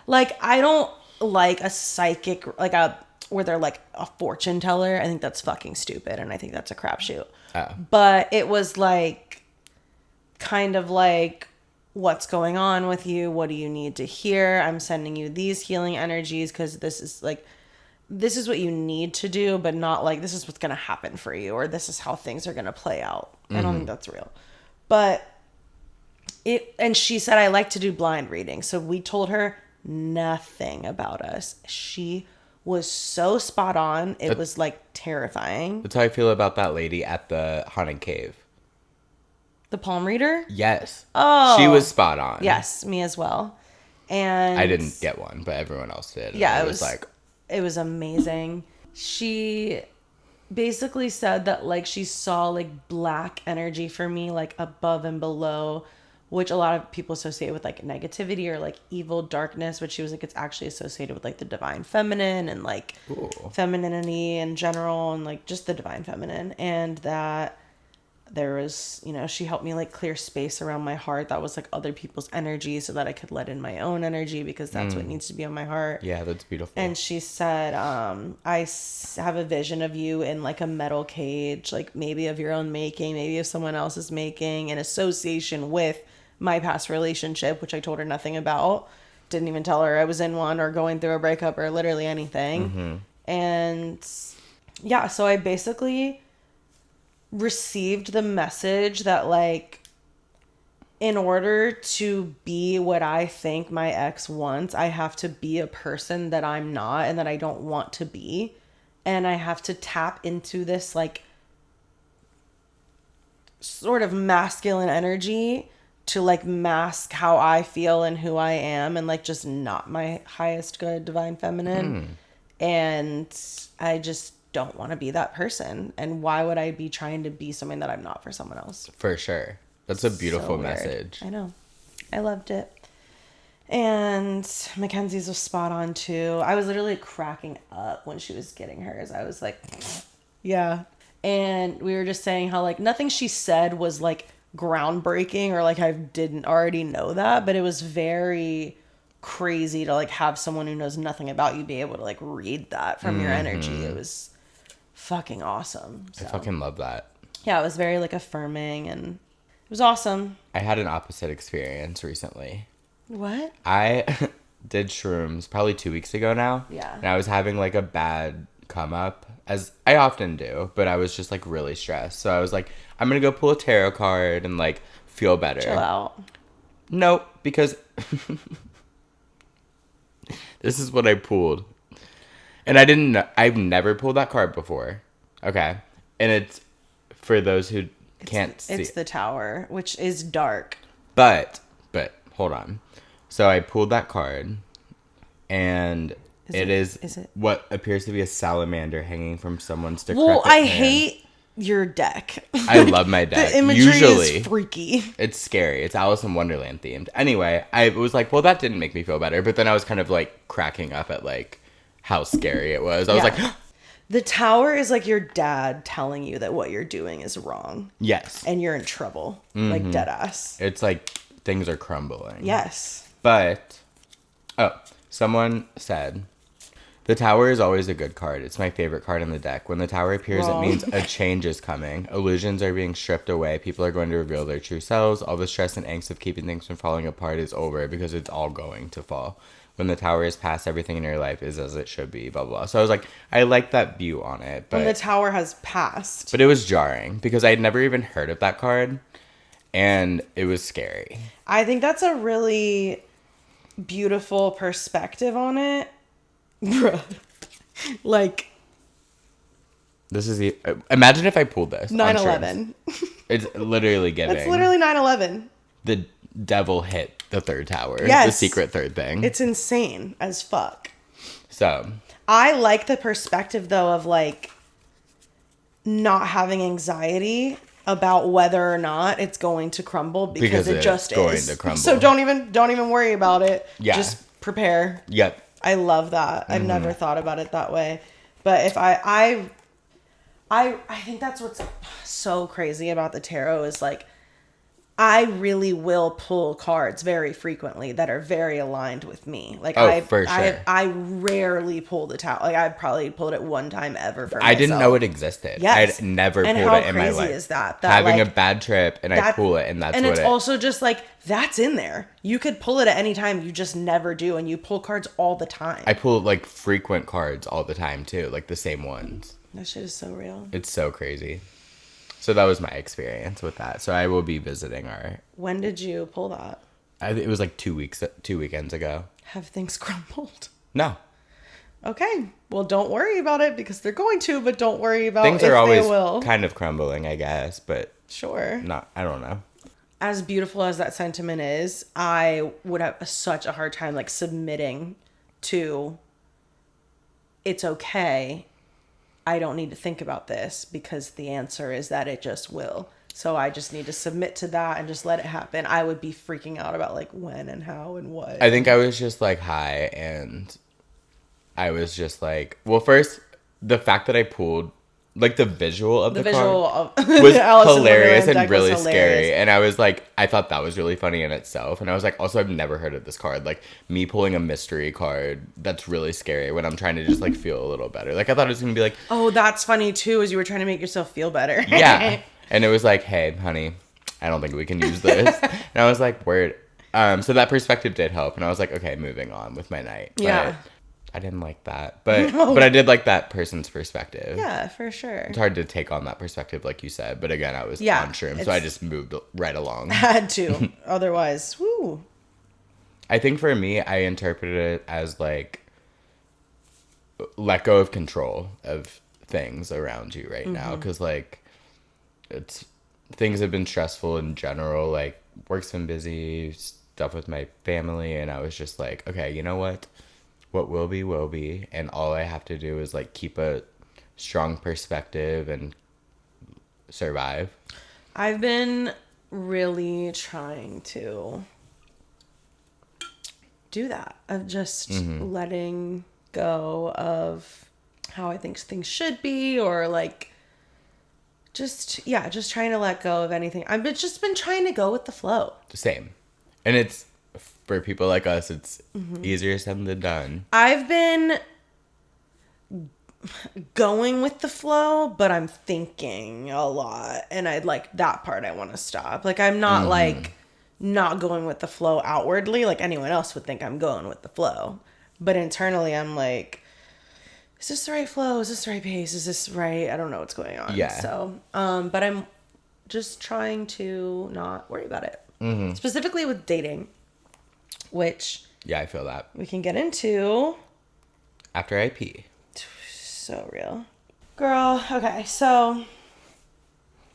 Like I don't like a psychic, like a where they're like a fortune teller. I think that's fucking stupid, and I think that's a crapshoot. Oh. But it was like, kind of like, what's going on with you? What do you need to hear? I'm sending you these healing energies because this is what you need to do, but not like this is what's going to happen for you, or this is how things are going to play out. I don't think that's real. But and she said, I like to do blind readings. So we told her nothing about us. She was so spot on. It was like terrifying. That's how I feel about that lady at the haunted cave. The palm reader? Yes. Oh. She was spot on. Yes, me as well. And I didn't get one, but everyone else did. Yeah, it was like, it was amazing. She basically said that like she saw like black energy for me, like above and below, which a lot of people associate with like negativity or like evil darkness, which she was like, it's actually associated with like the divine feminine and like femininity in general, and like just the divine feminine. And that there was, you know, she helped me like clear space around my heart that was like other people's energy, so that I could let in my own energy, because that's what needs to be on my heart. yeah, that's beautiful. And she said, have a vision of you in like a metal cage, like maybe of your own making, maybe of someone else's making, in association with my past relationship, which I told her nothing about. Didn't even tell her I was in one or going through a breakup or literally anything. And yeah, so I basically received the message that like, in order to be what I think my ex wants, I have to be a person that I'm not and that I don't want to be. And I have to tap into this like sort of masculine energy to like mask how I feel and who I am, and like just not my highest good divine feminine. And I just don't want to be that person. And why would I be trying to be something that I'm not for someone else? For sure. That's a beautiful So weird. message. I know. I loved it. And Mackenzie's was spot on too. I was literally cracking up when she was getting hers. I was like, yeah. And we were just saying how like nothing she said was like groundbreaking, or like I didn't already know that, but it was very crazy to like have someone who knows nothing about you be able to like read that from your energy. It was fucking awesome. So, I fucking love that. yeah, it was very like affirming, and it was awesome. I had an opposite experience recently. What? I did shrooms probably 2 weeks ago now. Yeah. And I was having like a bad come up, as I often do, but I was just like really stressed. So I was like, I'm going to go pull a tarot card and like feel better. Chill out. Nope, because this is what I pulled. And I've never pulled that card before. Okay. And it's for those who can't see. It's the Tower, which is dark. But hold on. So I pulled that card, and it is what appears to be a salamander hanging from someone's decrepit Well, I hand. hate your deck. I love my deck. The imagery Usually, is freaky. it's scary. It's Alice in Wonderland themed. Anyway, I was like, well, that didn't make me feel better. But then I was kind of like cracking up at like how scary it was. I was like, The Tower is like your dad telling you that what you're doing is wrong. yes. And you're in trouble. Like dead ass. It's like things are crumbling. Yes. But, someone said, the Tower is always a good card. It's my favorite card in the deck. When the Tower appears, Wrong. it means a change is coming. Illusions are being stripped away. People are going to reveal their true selves. All the stress and angst of keeping things from falling apart is over, because it's all going to fall. When the Tower is past, everything in your life is as it should be, blah, blah, blah. So I was like, I like that view on it. But When the Tower has passed. But it was jarring, because I had never even heard of that card, and it was scary. I think that's a really beautiful perspective on it. Bruh. Like, This is the... Imagine if I pulled this. 9/11. It's literally giving. That's literally 9/11. The devil hit the third tower. Yes. The secret third thing. It's insane as fuck. So. I like the perspective, though, of, like, not having anxiety about whether or not it's going to crumble, because it just is going to crumble. So don't even worry about it. Yeah. Just prepare. Yep. I love that. I've never thought about it that way. But if I think that's what's so crazy about the tarot is like, I really will pull cards very frequently that are very aligned with me. Like For sure. I rarely pull the towel. Like I probably pulled it one time ever for I myself. didn't know it existed. Yes. I'd never And pulled how it in my crazy life. is that Having like, a bad trip and I pull it and that's and what it's it. also just like that's in there. You could pull it at any time. You just never do, and you pull cards all the time. I pull like frequent cards all the time too, like the same ones. That shit is so real. It's so crazy. So that was my experience with that. So I will be visiting our. When did you pull that? It was like 2 weekends ago. Have things crumbled? No, Okay. Well, don't worry about it because they're going to, but don't worry about things if are always they will. kind of crumbling, I guess, but Sure. not. I don't know. As beautiful as that sentiment is, I would have such a hard time like submitting to it's okay. I don't need to think about this because the answer is that it just will. So I just need to submit to that and just let it happen. I would be freaking out about like when and how and what. I think I was just like high and I was just like, well, first, the fact that I pulled, like the visual of the visual card of was Alice in hilarious Wonderland and deck was really hilarious. scary. And I was like, I thought that was really funny in itself. And I was like, also, I've never heard of this card. Like me pulling a mystery card, that's really scary when I'm trying to just like feel a little better. Like I thought it was going to be like, Oh, that's funny too, as you were trying to make yourself feel better. yeah. And it was like, hey, honey, I don't think we can use this. And I was like, word. So that perspective did help. And I was like, okay, moving on with my night. But Yeah. I didn't like that. But I did like that person's perspective. Yeah, for sure. It's hard to take on that perspective, like you said. But again, I was Yeah, on shrooms, so it's- I just moved right along. Had to. Otherwise, woo. I think for me, I interpreted it as like let go of control of things around you right now. Because like it's things have been stressful in general. Like work's been busy, stuff with my family. And I was just like, okay, you know what? What will be, and all I have to do is like keep a strong perspective and survive. I've been really trying to do that, of just letting go of how I think things should be, or like just trying to let go of anything. I've just been trying to go with the flow. The same, and it's for people like us, it's easier said than done. I've been going with the flow, but I'm thinking a lot, and I'd like that part I want to stop. Like I'm not like not going with the flow outwardly like anyone else would think I'm going with the flow, but internally I'm like, is this the right flow? Is this the right pace? Is this right? I don't know what's going on. Yeah. So but I'm just trying to not worry about it, specifically with dating, which Yeah, I feel that. we can get into. After I pee. So real. Girl, okay, so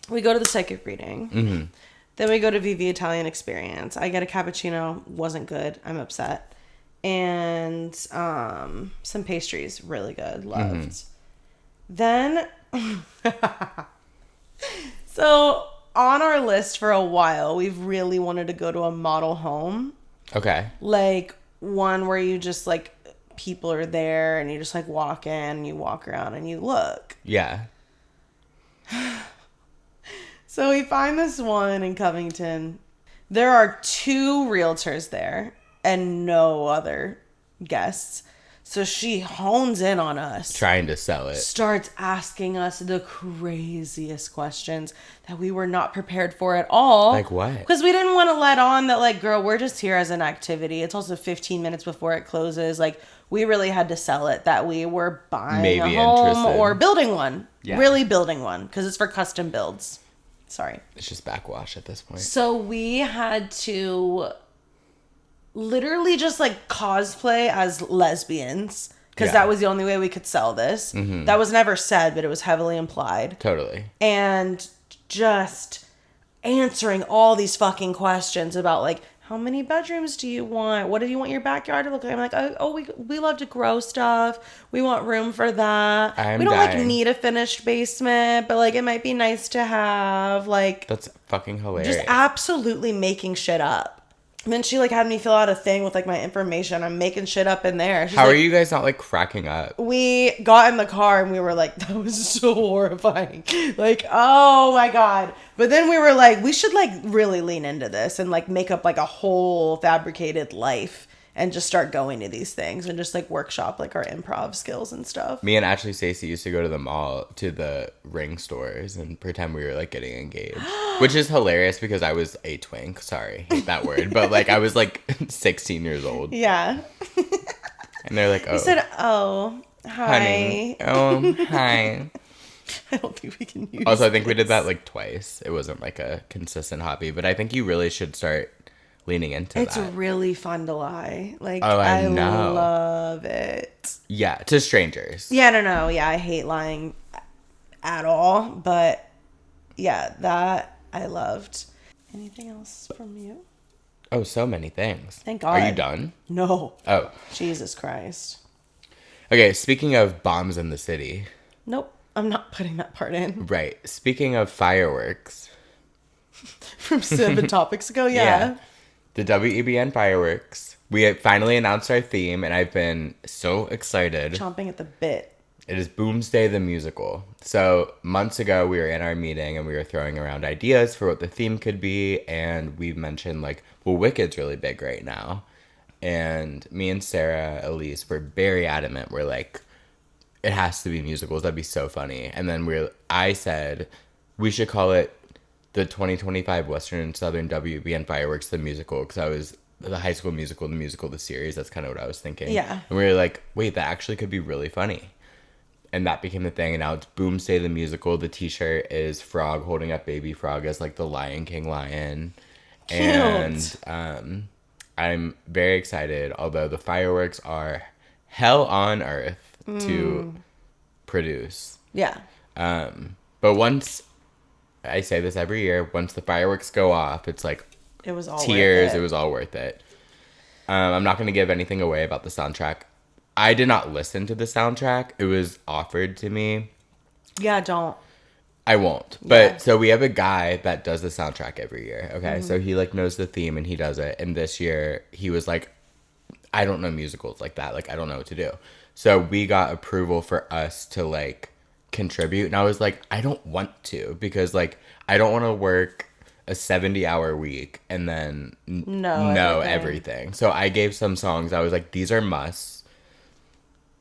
we go to the psychic reading. Then we go to Vivi Italian Experience. I get a cappuccino, wasn't good. I'm upset. And some pastries, really good, loved. Then, so on our list for a while, we've really wanted to go to a model home. Okay. Like one where you just like people are there and you just like walk in and you walk around and you look. Yeah. So we find this one in Covington. There are 2 realtors there and no other guests. So she hones in on us. Trying to sell it. Starts asking us the craziest questions that we were not prepared for at all. Like what? Because we didn't want to let on that, like, girl, we're just here as an activity. It's also 15 minutes before it closes. Like, we really had to sell it that we were buying Maybe a home interested. or building one. Yeah. Really building one. Because it's for custom builds. Sorry. It's just backwash at this point. So we had to literally just like cosplay as lesbians because Yeah. that was the only way we could sell this. That was never said, but it was heavily implied. Totally. And just answering all these fucking questions about like, how many bedrooms do you want? What do you want your backyard to look like? I'm like, we love to grow stuff. We want room for that. I'm we don't like dying. need a finished basement, but like it might be nice to have. Like That's fucking hilarious. just absolutely making shit up. And then she like had me fill out a thing with like my information. I'm making shit up in there. She's How like, are you guys not like cracking up? we got in the car and we were like, that was so horrifying. Like, oh my God. But then we were like, we should like really lean into this and like make up like a whole fabricated life and just start going to these things and just like workshop like our improv skills and stuff. Me and Ashley Stacey used to go to the mall, to the ring stores, and pretend we were like getting engaged, which is hilarious because I was a twink. Sorry, hate that word, but like I was like 16 years old. Yeah. And they're like, "Oh, You said, oh, hi. honey, oh, hi." I don't think we can use Also, I think we did this. that like twice. It wasn't like a consistent hobby, but I think you really should start leaning into It's that. really fun to lie. Like, Oh, I I know. love it. Yeah, to strangers. Yeah, no. Yeah, I hate lying at all. But yeah, that I loved. Anything else from you? Oh, so many things. Thank Are you God. done? No. Oh, Jesus Christ. okay. Speaking of bombs in the city, Nope. I'm not putting that part in. right? Speaking of fireworks, From 7 topics ago, yeah. the WEBN fireworks. We had finally announced our theme, and I've been so excited. Chomping at the bit. It is Boomsday the Musical. So months ago, we were in our meeting and we were throwing around ideas for what the theme could be. And we mentioned like, well, Wicked's really big right now. And me and Sarah, Elise, were very adamant. We're like, it has to be musicals. That'd be so funny. And then I said, we should call it the 2025 Western and Southern WBN Fireworks the Musical. Because I was the High School Musical, the series. That's kind of what I was thinking. Yeah. And we were like, wait, that actually could be really funny. And that became the thing, and now it's Boomsday the Musical. The t-shirt is Frog holding up Baby Frog as like the Lion King lion. Cute. And I'm very excited, although the fireworks are hell on earth to produce. Yeah. But once, I say this every year, once the fireworks go off, it's like It was all tears. worth It was all worth it. I'm not going to give anything away about the soundtrack. I did not listen to the soundtrack. It was offered to me. Yeah, don't. I won't. But Yeah. so we have a guy that does the soundtrack every year. Okay. So he like knows the theme and he does it. And this year he was like, I don't know musicals like that. Like, I don't know what to do. So we got approval for us to like contribute. And I was like, I don't want to, because like, I don't want to work a 70-hour week and then know everything. So I gave some songs. I was like, these are musts.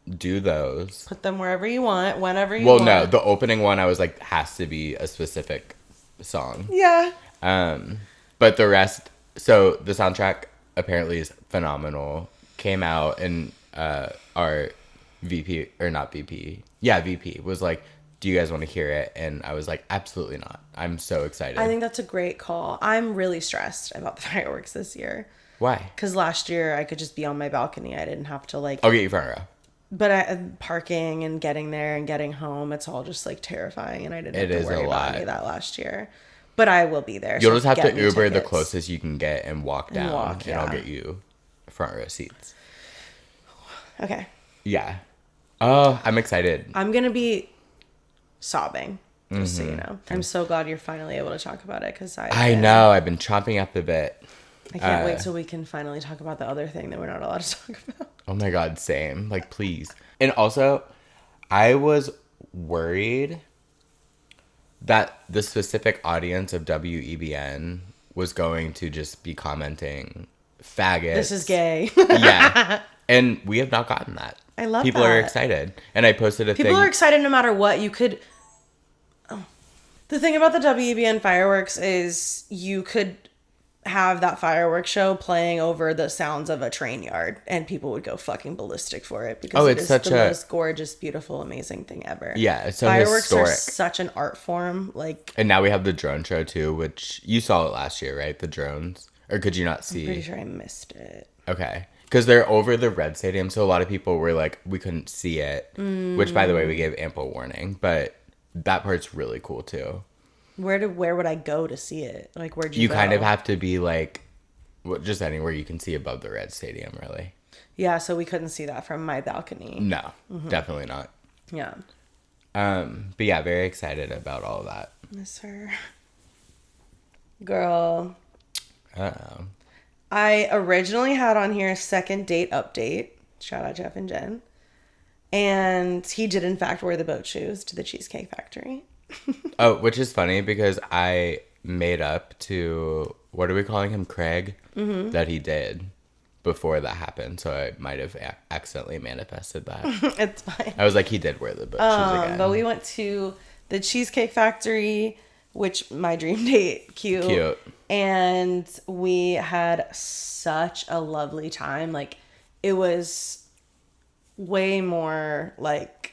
Do those. Put them wherever you want, whenever you want. Well, no, the opening one I was like has to be a specific song. Yeah. But the rest, so the soundtrack apparently is phenomenal. Came out and our VP, or not VP, yeah, VP was like, do you guys want to hear it? And I was like, absolutely not. I'm so excited. I think that's a great call. I'm really stressed about the fireworks this year. Why? Because last year I could just be on my balcony. I didn't have to like... I'll get you front row. But parking and getting there and getting home, it's all just like terrifying, and I didn't have to worry about any of that last year. But I will be there. You'll just have to get me Uber the tickets. closest you can get and walk down, and I'll yeah. get you front row seats. Okay. Yeah. Oh, I'm excited. I'm gonna be sobbing, just so you know. I'm so glad you're finally able to talk about it, because I know. I've been chomping at the bit. I can't wait till we can finally talk about the other thing that we're not allowed to talk about. Oh my God, same. Like, please. And also, I was worried that the specific audience of WEBN was going to just be commenting, faggots. This is gay. Yeah. And we have not gotten that. I love People that. are excited. And I posted a thing. People are excited no matter what. You could... Oh. The thing about the WEBN fireworks is you could have that fireworks show playing over the sounds of a train yard, and people would go fucking ballistic for it, because it's it is such the most gorgeous, beautiful, amazing thing ever. Yeah, it's so fireworks historic. are such an art form. Like, And now we have the drone show too, which you saw it last year, right? The drones. Or could you not see? I'm pretty sure I missed it. Okay. Because they're over the Red Stadium, so a lot of people were like, we couldn't see it. Which, by the way, we gave ample warning. But that part's really cool too. Where would I go to see it? Like, where'd you You go? kind of have to be like, just anywhere you can see above the Red Stadium, really. Yeah, so we couldn't see that from my balcony. No, definitely not. Yeah. But yeah, very excited about all of that. Miss her. Girl. Uh-oh. I originally had on here second date update. Shout out Jeff and Jen. And he did, in fact, wear the boat shoes to the Cheesecake Factory. Oh, which is funny because I made up to, what are we calling him, Craig? Mm-hmm. That he did before that happened. So I might have accidentally manifested that. It's fine. I was like, he did wear the boat shoes again. But we went to the Cheesecake Factory, which my dream date, cute. And we had such a lovely time. Like, it was way more like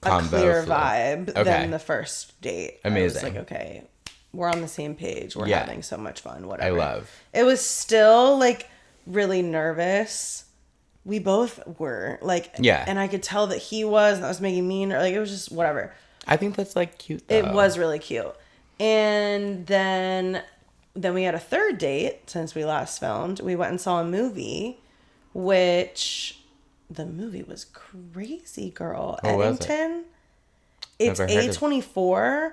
a clear vibe than the first date. Amazing. I was like, okay, we're on the same page. We're having so much fun. Whatever. I love. It was still like really nervous. We both were like, and I could tell that he was, and that was making me, like, it was just whatever. I think that's like cute though. It was really cute. And then we had a third date since we last filmed. We went and saw a movie, which the movie was crazy, girl. What Eddington. It's A24,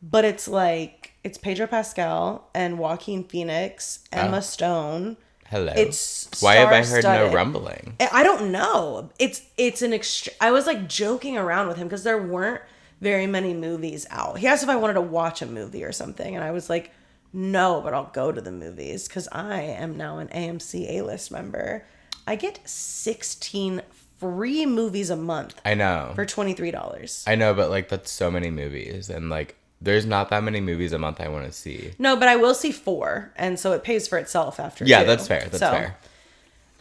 but it's like, it's Pedro Pascal and Joaquin Phoenix, Emma Stone. Hello. It's why have I heard no rumbling? I don't know. It's an I was like joking around with him because there weren't very many movies out. He asked if I wanted to watch a movie or something, and I was like, no, but I'll go to the movies because I am now an AMC A-list member. I get 16 free movies a month. I know. For $23. I know, but like that's so many movies, and like there's not that many movies a month I want to see. No, but I will see 4, and so it pays for itself after 2. That's fair. That's fair.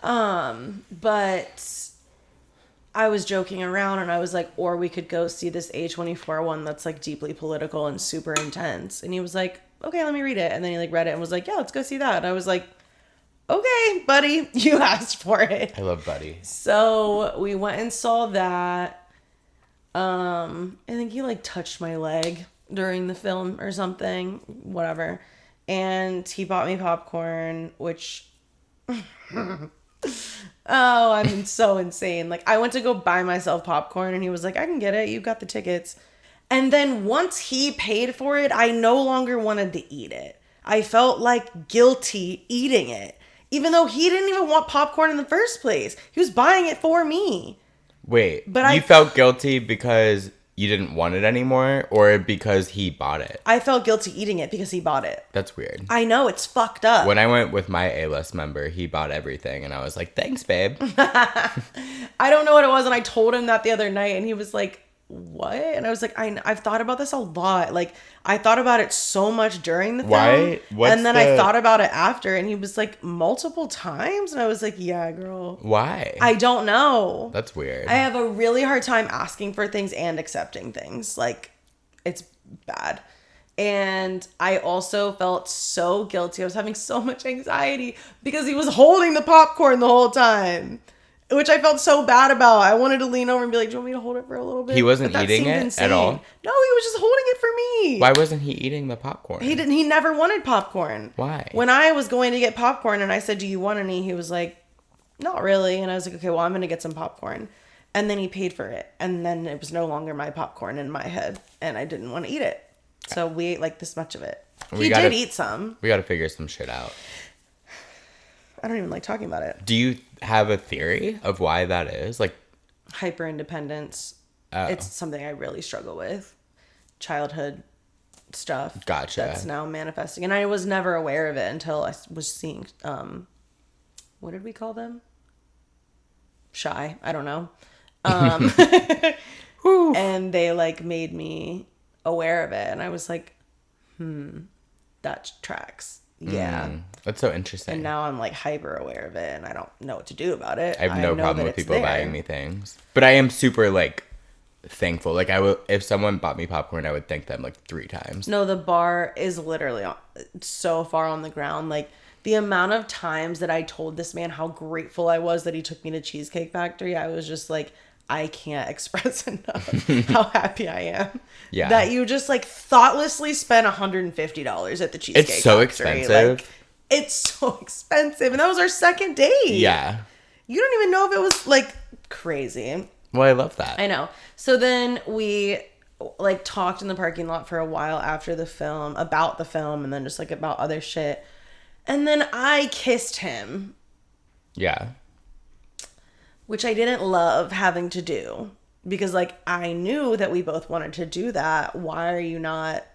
But I was joking around, and I was like, or we could go see this A24 one that's like deeply political and super intense. And he was like, okay, let me read it. And then he like read it and was like, yeah, let's go see that. And I was like, okay, buddy, you asked for it. I love Buddy. So we went and saw that. I think he like touched my leg during the film or something, whatever. And he bought me popcorn, which oh, I'm so insane. Like, I went to go buy myself popcorn, and he was like, I can get it. You got the tickets. And then once he paid for it, I no longer wanted to eat it. I felt like guilty eating it, even though he didn't even want popcorn in the first place. He was buying it for me. Wait, but you felt guilty because you didn't want it anymore, or because he bought it? I felt guilty eating it because he bought it. That's weird. I know, it's fucked up. When I went with my A-list member, he bought everything, and I was like, thanks, babe. I don't know what it was, and I told him that the other night, and he was like, what? And I was like, I've thought about this a lot. Like, I thought about it so much during the film. Why? And then I thought about it after, and he was like, multiple times? And I was like, yeah, girl. Why? I don't know. That's weird. I have a really hard time asking for things and accepting things. Like, it's bad. And I also felt so guilty. I was having so much anxiety because he was holding the popcorn the whole time, which I felt so bad about. I wanted to lean over and be like, do you want me to hold it for a little bit? He wasn't eating it insane. at all? No, he was just holding it for me. Why wasn't he eating the popcorn? He never wanted popcorn. Why? When I was going to get popcorn and I said, do you want any? He was like, not really. And I was like, okay, well, I'm going to get some popcorn. And then he paid for it. And then it was no longer my popcorn in my head. And I didn't want to eat it. So we ate like this much of it. He did eat some. We got to figure some shit out. I don't even like talking about it. Do you have a theory of why that is? Like, hyper independence. It's something I really struggle with. Childhood stuff. Gotcha. That's now manifesting. And I was never aware of it until I was seeing, what did we call them? Shy. I don't know. And they like made me aware of it. And I was like, that tracks. Yeah. That's so interesting. And now I'm like hyper aware of it and I don't know what to do about it. I have no problem with people buying me things. But I am super like thankful. Like, I will, if someone bought me popcorn, I would thank them like 3 times. No, the bar is literally so far on the ground. Like, the amount of times that I told this man how grateful I was that he took me to Cheesecake Factory, I was just like, I can't express enough how happy I am. Yeah. That you just like thoughtlessly spent $150 at the Cheesecake It's so Factory. expensive. Like, it's so expensive. And that was our second date. Yeah. You don't even know if it was like crazy. Well, I love that. I know. So then we like talked in the parking lot for a while after the film, about the film, and then just like about other shit. And then I kissed him, Yeah. which I didn't love having to do. Because, like, I knew that we both wanted to do that. Why are you not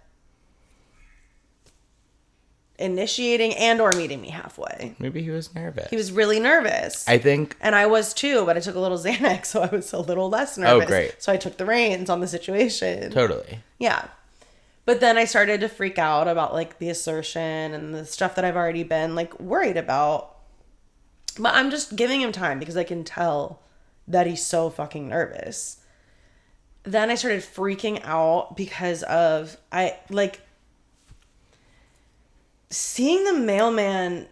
initiating and or meeting me halfway? Maybe he was nervous. He was really nervous. I think. And I was too, but I took a little Xanax, so I was a little less nervous. Oh, great. So I took the reins on the situation. Totally. Yeah. But then I started to freak out about, like, the assertion and the stuff that I've already been, like, worried about. But I'm just giving him time because I can tell that he's so fucking nervous. Then I started freaking out because of, seeing the mailman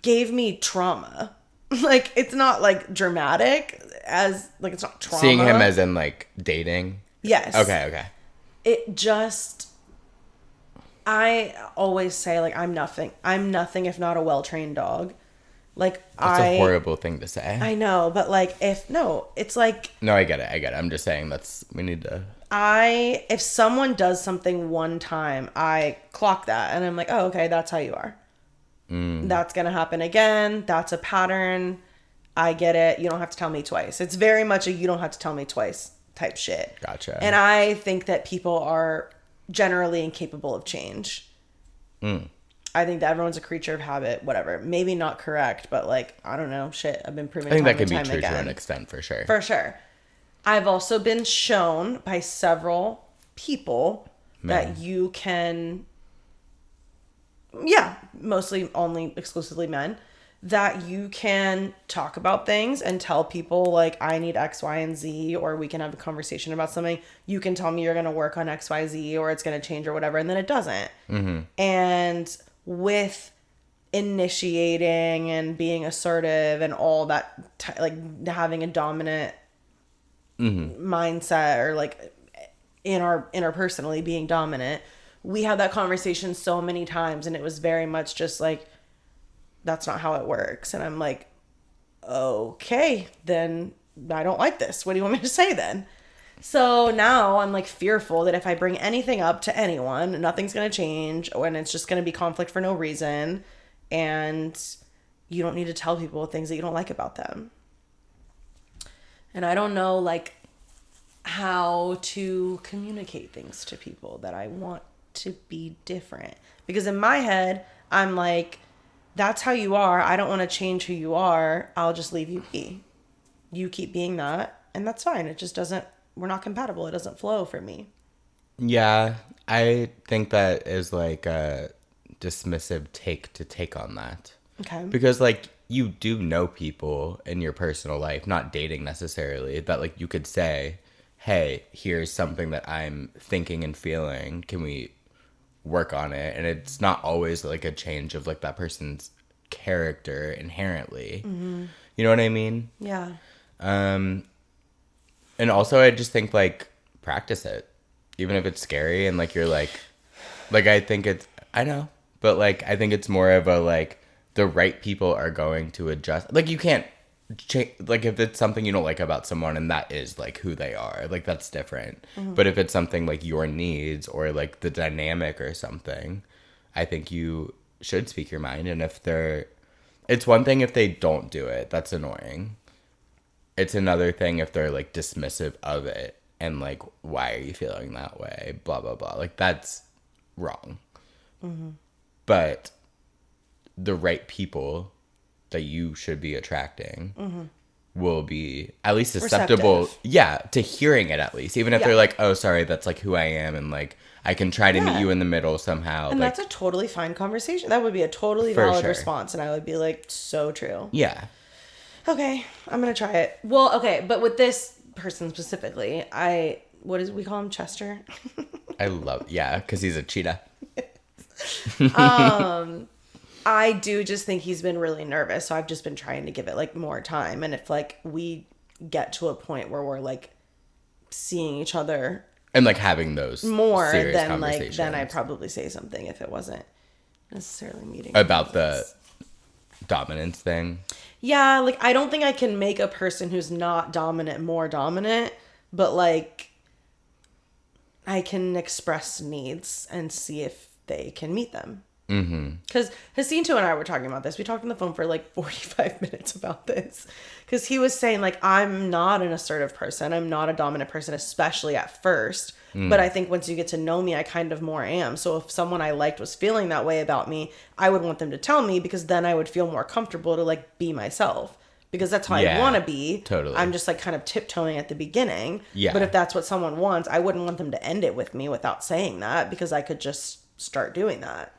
gave me trauma. Like, it's not, like, dramatic as, like, it's not trauma. Seeing him as in, like, dating? Yes. Okay. It just, I always say, like, I'm nothing if not a well-trained dog. Like, That's a horrible thing to say. I know, but, like, it's like... No, I get it. I'm just saying we need to... If someone does something one time, I clock that, and I'm like, oh, okay, that's how you are. That's gonna happen again. That's a pattern. I get it. You don't have to tell me twice. It's very much a you don't have to tell me twice type shit. Gotcha. And I think that people are generally incapable of change. I think that everyone's a creature of habit, whatever. Maybe not correct, but, like, I don't know. Shit, I've been proven I think time that can and be time true again. to an extent, for sure. For sure. I've also been shown by several people that you can, mostly only exclusively men, that you can talk about things and tell people, like, I need X, Y, and Z, or we can have a conversation about something. You can tell me you're going to work on X, Y, Z, or it's going to change or whatever, and then it doesn't. And with initiating and being assertive and all that, like, having a dominant mindset, or, like, interpersonally being dominant, we had that conversation so many times, and it was very much just like, that's not how it works. And I'm like, okay, then I don't like this. What do you want me to say then? So now I'm, like, fearful that if I bring anything up to anyone, nothing's going to change, and it's just going to be conflict for no reason. And you don't need to tell people things that you don't like about them. And I don't know, like, how to communicate things to people that I want to be different. Because in my head, I'm like, that's how you are. I don't want to change who you are. I'll just leave you be. You keep being that, and that's fine. It just doesn't, we're not compatible. It doesn't flow for me. Yeah, I think that is, like, a dismissive take on that. Okay. Because, like, you do know people in your personal life, not dating necessarily, that, like, you could say, hey, here's something that I'm thinking and feeling. Can we work on it? And it's not always, like, a change of, like, that person's character inherently. You know what I mean? Yeah. And also I just think, like, practice it. Even if it's scary and, like, you're like, I think it's, I know, but, like, I think it's more of a, like, the right people are going to adjust. Like, you can't change, like, if it's something you don't like about someone and that is, like, who they are, like, that's different. But if it's something like your needs or, like, the dynamic or something, I think you should speak your mind. And if it's one thing if they don't do it, that's annoying. It's another thing if they're, like, dismissive of it and, like, why are you feeling that way? Blah, blah, blah. Like, that's wrong. But the right people that you should be attracting will be at least susceptible, Receptive. to hearing it at least. Even if they're like, oh, sorry, that's, like, who I am, and, like, I can try to meet you in the middle somehow. And like, that's a totally fine conversation. That would be a totally For valid sure. response, and I would be like, so true. yeah. Okay, I'm gonna try it. Well, okay, but with this person specifically, what is we call him, Chester? I love, because he's a cheetah. I do just think he's been really nervous, so I've just been trying to give it, like, more time. And if, like, we get to a point where we're, like, seeing each other And, like, having those more, serious then, like, conversations. then I'd probably say something if it wasn't necessarily meeting About the dominance thing. Yeah, like, I don't think I can make a person who's not dominant more dominant, but, like, I can express needs and see if they can meet them. Because Jacinto and I were talking about this. We talked on the phone for like 45 minutes about this. Because he was saying, like, I'm not an assertive person. I'm not a dominant person, especially at first. But I think once you get to know me, I kind of more am. So if someone I liked was feeling that way about me, I would want them to tell me, because then I would feel more comfortable to, like, be myself. Because that's how I want to be. Totally. I'm just, like, kind of tiptoeing at the beginning. Yeah. But if that's what someone wants, I wouldn't want them to end it with me without saying that, because I could just start doing that.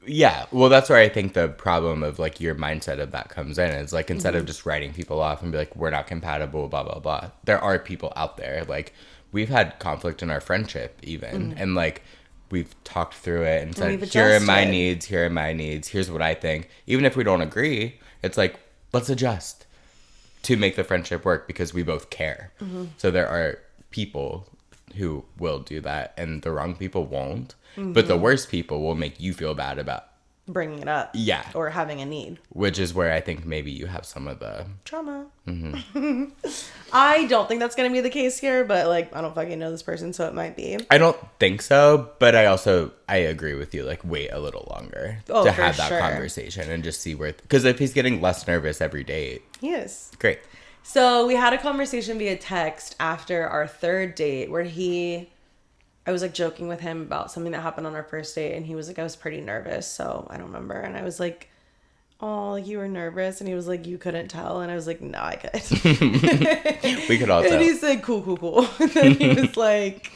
Yeah, well, that's where I think the problem of, like, your mindset of that comes in. Is, like, instead of just writing people off and be like, we're not compatible, blah, blah, blah. There are people out there. Like, we've had conflict in our friendship, even. And, like, we've talked through it and said, here are my needs, here are my needs, here's what I think. Even if we don't agree, it's like, let's adjust to make the friendship work, because we both care. So there are people who will do that, and the wrong people won't. But the worst people will make you feel bad about bringing it up. Yeah. Or having a need. Which is where I think maybe you have some of the trauma. I don't think that's going to be the case here, but, like, I don't fucking know this person, so it might be. I don't think so, but I agree with you. Like, wait a little longer to have that conversation and just see where, because if he's getting less nervous every date. He is. Great. So we had a conversation via text after our third date where I was, like, joking with him about something that happened on our first date, and he was like, I was pretty nervous, so I don't remember. And I was like, oh, like, you were nervous? And he was like, you couldn't tell? And I was like, no, I could. We could all tell. And he said, cool. And then he was like,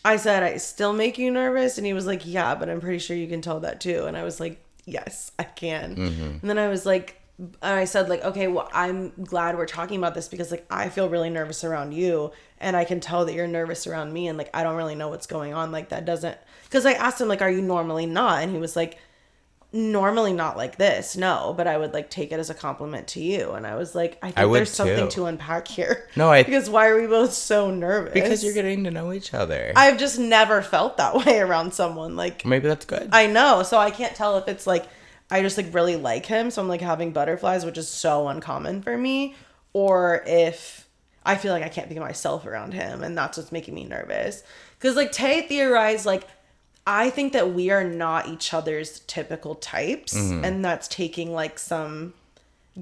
I said, I still make you nervous? And he was like, yeah, but I'm pretty sure you can tell that too. And I was like, yes, I can. And then I was like, I said, like, okay, well, I'm glad we're talking about this, because, like, I feel really nervous around you, and I can tell that you're nervous around me, and, like, I don't really know what's going on. Like, that doesn't, because I asked him, like, are you normally not? And he was like, normally not like this, no, but I would, like, take it as a compliment to you. And I was like, I think there's something to unpack here. No, because why are we both so nervous? Because you're getting to know each other. I've just never felt that way around someone. Like, maybe that's good. I know, so I can't tell if it's like I just, like, really like him, so I'm, like, having butterflies, which is so uncommon for me, or if I feel like I can't be myself around him, and that's what's making me nervous. Because, like, Tay theorized, like, I think that we are not each other's typical types, and that's taking, like, some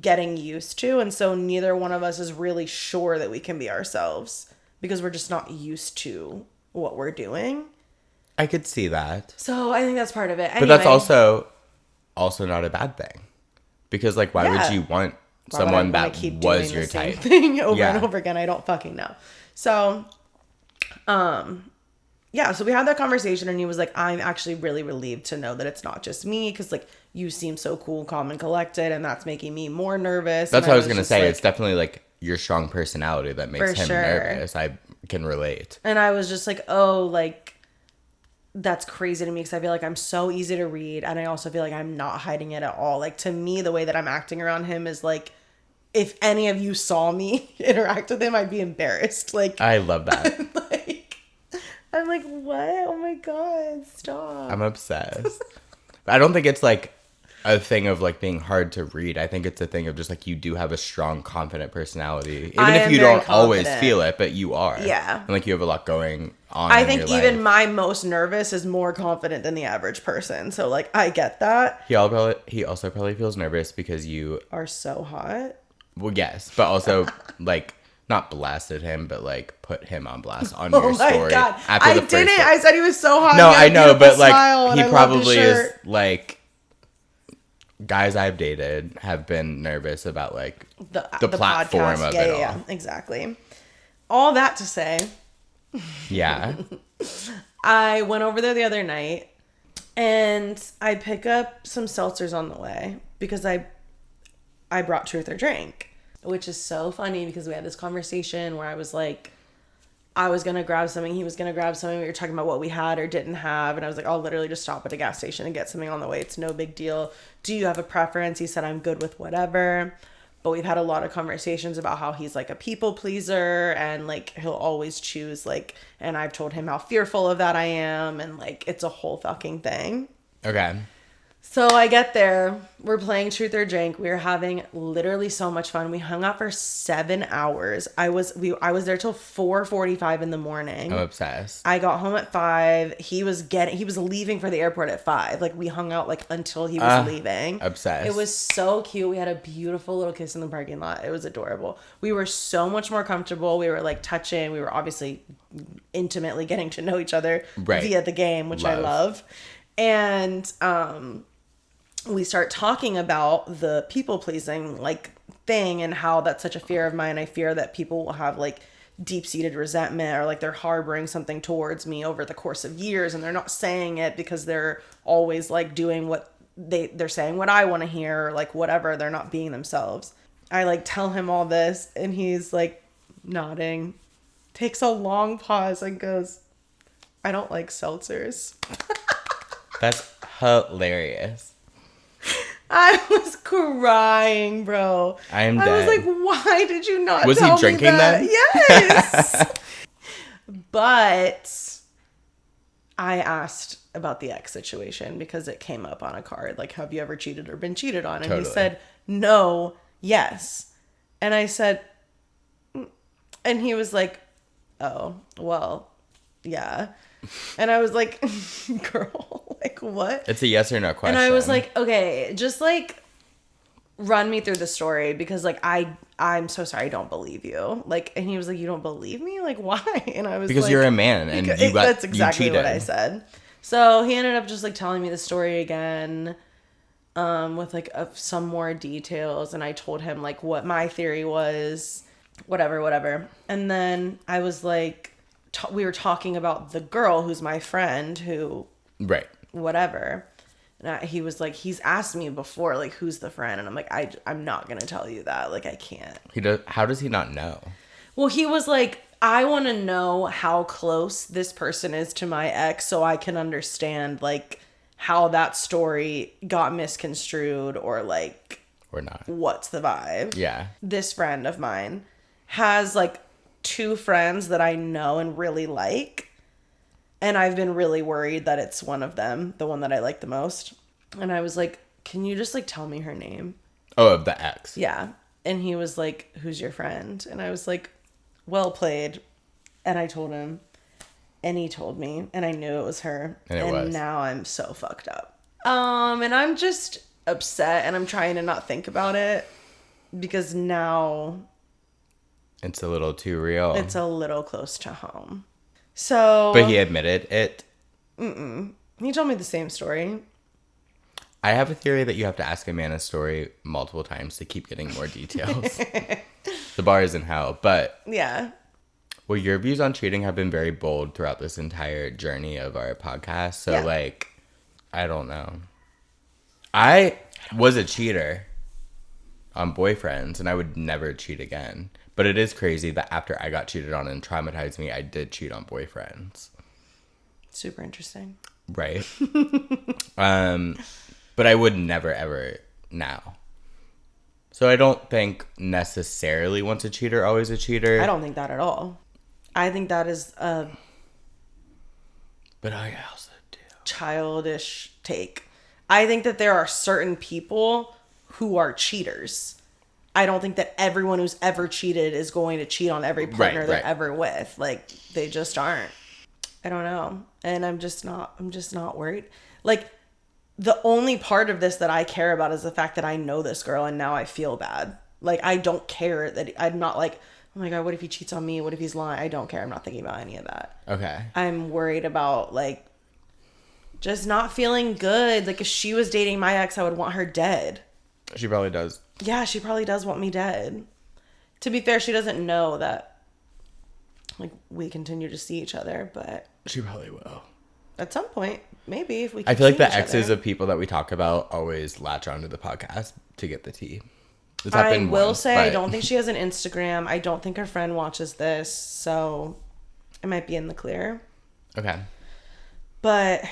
getting used to, and so neither one of us is really sure that we can be ourselves, because we're just not used to what we're doing. I could see that. So I think that's part of it. Anyway. But that's also not a bad thing, because, like, why would you want someone that was your type thing over and over again? I don't fucking know. So so we had that conversation, and he was like, I'm actually really relieved to know that it's not just me, because, like, you seem so cool, calm, and collected, and that's making me more nervous. That's what I was gonna say. Like, it's definitely, like, your strong personality that makes him nervous. I can relate. And I was just like, oh, like, that's crazy to me, because I feel like I'm so easy to read, and I also feel like I'm not hiding it at all. Like, to me, the way that I'm acting around him is like, if any of you saw me interact with him, I'd be embarrassed. Like, I love that. I'm like, what? Oh my god, stop. I'm obsessed. I don't think it's, like, a thing of, like, being hard to read. I think it's a thing of just, like, you do have a strong, confident personality. Even if you don't always feel it, but you are. Yeah. And, like, you have a lot going on. I think even my most nervous is more confident than the average person. So, like, I get that. He also probably feels nervous because you are so hot. Well, yes, but also, like, not blasted him, but, like, put him on blast on your story. Oh my god. I didn't. I said he was so hot. No, I know, but, like, he probably is, like, guys I've dated have been nervous about, like, the platform podcast. of it all. Yeah, exactly. All that to say. Yeah. I went over there the other night, and I pick up some seltzers on the way, because I brought Truth or Drink. Which is so funny, because we had this conversation where I was like, I was going to grab something, he was going to grab something, we were talking about what we had or didn't have, and I was like, I'll literally just stop at a gas station and get something on the way. It's no big deal. Do you have a preference? He said, I'm good with whatever. But we've had a lot of conversations about how he's, like, a people pleaser, and, like, he'll always choose, like, and I've told him how fearful of that I am, and, like, it's a whole fucking thing. Okay. So I get there. We're playing Truth or Drink. We were having literally so much fun. We hung out for 7 hours. I was there till 4:45 in the morning. I'm obsessed. I got home at 5. He was leaving for the airport at 5. Like, we hung out like until he was leaving. Obsessed. It was so cute. We had a beautiful little kiss in the parking lot. It was adorable. We were so much more comfortable. We were like touching. We were obviously intimately getting to know each other via the game, which I love. And we start talking about the people pleasing like thing and how that's such a fear of mine. I fear that people will have like deep-seated resentment or like they're harboring something towards me over the course of years, and they're not saying it because they're always like doing what they're saying what I want to hear, or like whatever. They're not being themselves. I like tell him all this and he's like nodding, takes a long pause and goes, I don't like seltzers. That's hilarious. I was crying, bro. I was like, why did you not Was tell he drinking me that? then? Yes. But I asked about the ex situation because it came up on a card. Like, have you ever cheated or been cheated on? And he said, no, yes. And I said, and he was like, oh, well, yeah. And I was like, girl, like what? It's a yes or no question. And I was like, okay, just like run me through the story because like I'm so sorry, I don't believe you. Like, and he was like, you don't believe me? Like, why? And I was because like, you're a man and that's exactly you cheated. what I said. So he ended up just like telling me the story again, with like some more details, and I told him like what my theory was, whatever. And then I was like, we were talking about the girl who's my friend who, right, whatever. And he was like, he's asked me before, like, who's the friend? And I'm like, I'm not going to tell you that. Like, I can't. How does he not know? Well, he was like, I want to know how close this person is to my ex so I can understand, like, how that story got misconstrued or, like, or not. What's the vibe? Yeah. This friend of mine has, like, 2 friends that I know and really like. And I've been really worried that it's one of them, the one that I like the most. And I was like, can you just like tell me her name? Oh, of the ex. Yeah. And he was like, who's your friend? And I was like, well played. And I told him. And he told me. And I knew it was her. And now I'm so fucked up. And I'm just upset. And I'm trying to not think about it. Because now it's a little too real. It's a little close to home. So, but he admitted it. He told me the same story. I have a theory that you have to ask a man a story multiple times to keep getting more details. The bar is in hell, but yeah. Well, your views on cheating have been very bold throughout this entire journey of our podcast. So, like, I don't know. I was a cheater on boyfriends, and I would never cheat again. But it is crazy that after I got cheated on and traumatized me, I did cheat on boyfriends. Super interesting. Right. But I would never, ever now. So I don't think necessarily once a cheater, always a cheater. I don't think that at all. I think that is a... But I also do. Childish take. I think that there are certain people who are cheaters. I don't think that everyone who's ever cheated is going to cheat on every partner they're ever with. Like, they just aren't. I don't know. And I'm just not worried. Like, the only part of this that I care about is the fact that I know this girl and now I feel bad. Like, I don't care that I'm not like, oh my God, what if he cheats on me? What if he's lying? I don't care. I'm not thinking about any of that. Okay. I'm worried about, like, just not feeling good. Like, if she was dating my ex, I would want her dead. She probably does. Yeah, she probably does want me dead. To be fair, she doesn't know that, like, we continue to see each other, but... She probably will. At some point, maybe, if we I feel like the exes of people that we talk about always latch onto the podcast to get the tea. I will say, I don't think she has an Instagram. I don't think her friend watches this, so I might be in the clear. Okay. But...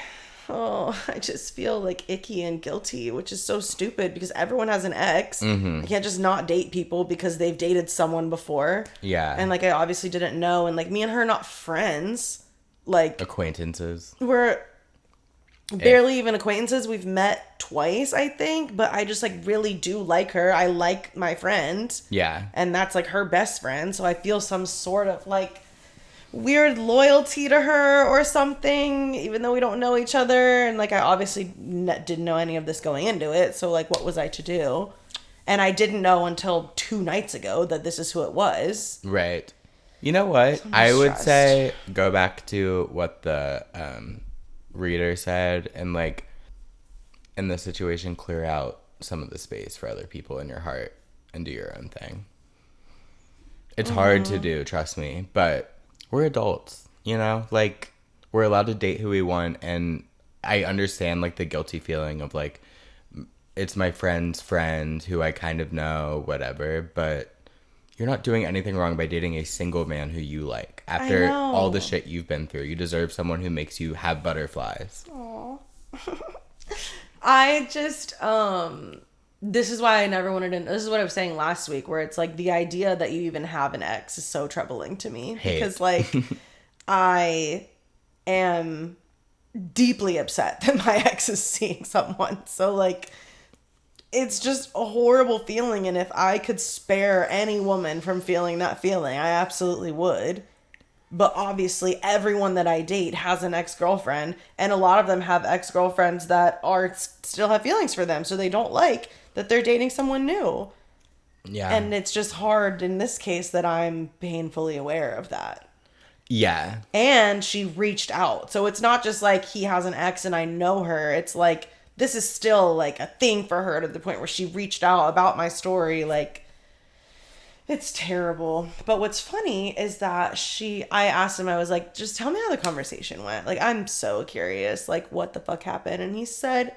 oh, I just feel like icky and guilty, which is so stupid because everyone has an ex. I can't just not date people because they've dated someone before. Yeah. And, like, I obviously didn't know. And, like, me and her are not friends. Like... acquaintances. We're barely even acquaintances. We've met twice, I think, but I just like really do like her. I like my friend. Yeah. And that's like her best friend. So I feel some sort of like weird loyalty to her or something, even though we don't know each other. And like, I obviously didn't know any of this going into it. So like, what was I to do? And I didn't know until 2 nights ago that this is who it was. Right. You know what? So I would stressed. say go back to what the reader said, and like in the situation, clear out some of the space for other people in your heart and do your own thing. It's hard to do, trust me, but we're adults, you know? Like, we're allowed to date who we want, and I understand like the guilty feeling of like, it's my friend's friend who I kind of know, whatever, but you're not doing anything wrong by dating a single man who you like. After all the shit you've been through, you deserve someone who makes you have butterflies. Aww. I just, this is why I never wanted to, this is what I was saying last week, where it's like the idea that you even have an ex is so troubling to me. Hate. Because like, I am deeply upset that my ex is seeing someone. So like, it's just a horrible feeling, and if I could spare any woman from feeling that feeling, I absolutely would. But obviously, everyone that I date has an ex-girlfriend, and a lot of them have ex-girlfriends that are still have feelings for them, so they don't like that they're dating someone new. Yeah. And it's just hard in this case that I'm painfully aware of that. Yeah. And she reached out. So it's not just like he has an ex and I know her. It's like, this is still like a thing for her to the point where she reached out about my story. Like, it's terrible. But what's funny is that I asked him, I was like, just tell me how the conversation went. Like, I'm so curious, like, what the fuck happened? And he said,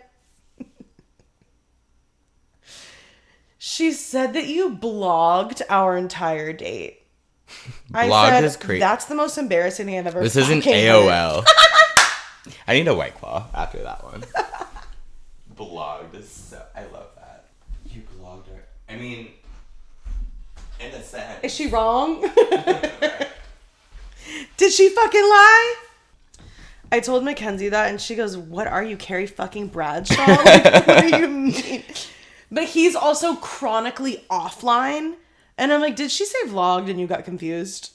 she said that you blogged our entire date. Blogged is crazy. That's the most embarrassing thing I've ever This isn't fucking heard. AOL. I need a White Claw after that one. Blogged is so... I love that. You blogged her. I mean, in a sense. Is she wrong? Did she fucking lie? I told Mackenzie that, and she goes, "What are you, Carrie fucking Bradshaw? Like, what do you mean?" But he's also chronically offline. And I'm like, did she say vlogged and you got confused?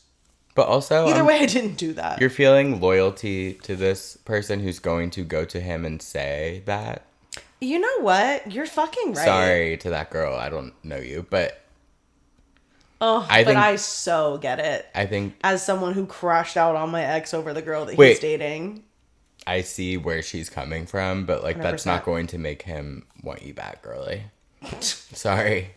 But also... Either way, I didn't do that. You're feeling loyalty to this person who's going to go to him and say that. You know what? You're fucking right. Sorry to that girl. I don't know you, but... I so get it. I think... As someone who crashed out on my ex over the girl that Wait. he's dating. I see where she's coming from, but like 100%. That's not going to make him want you back, girly. Sorry.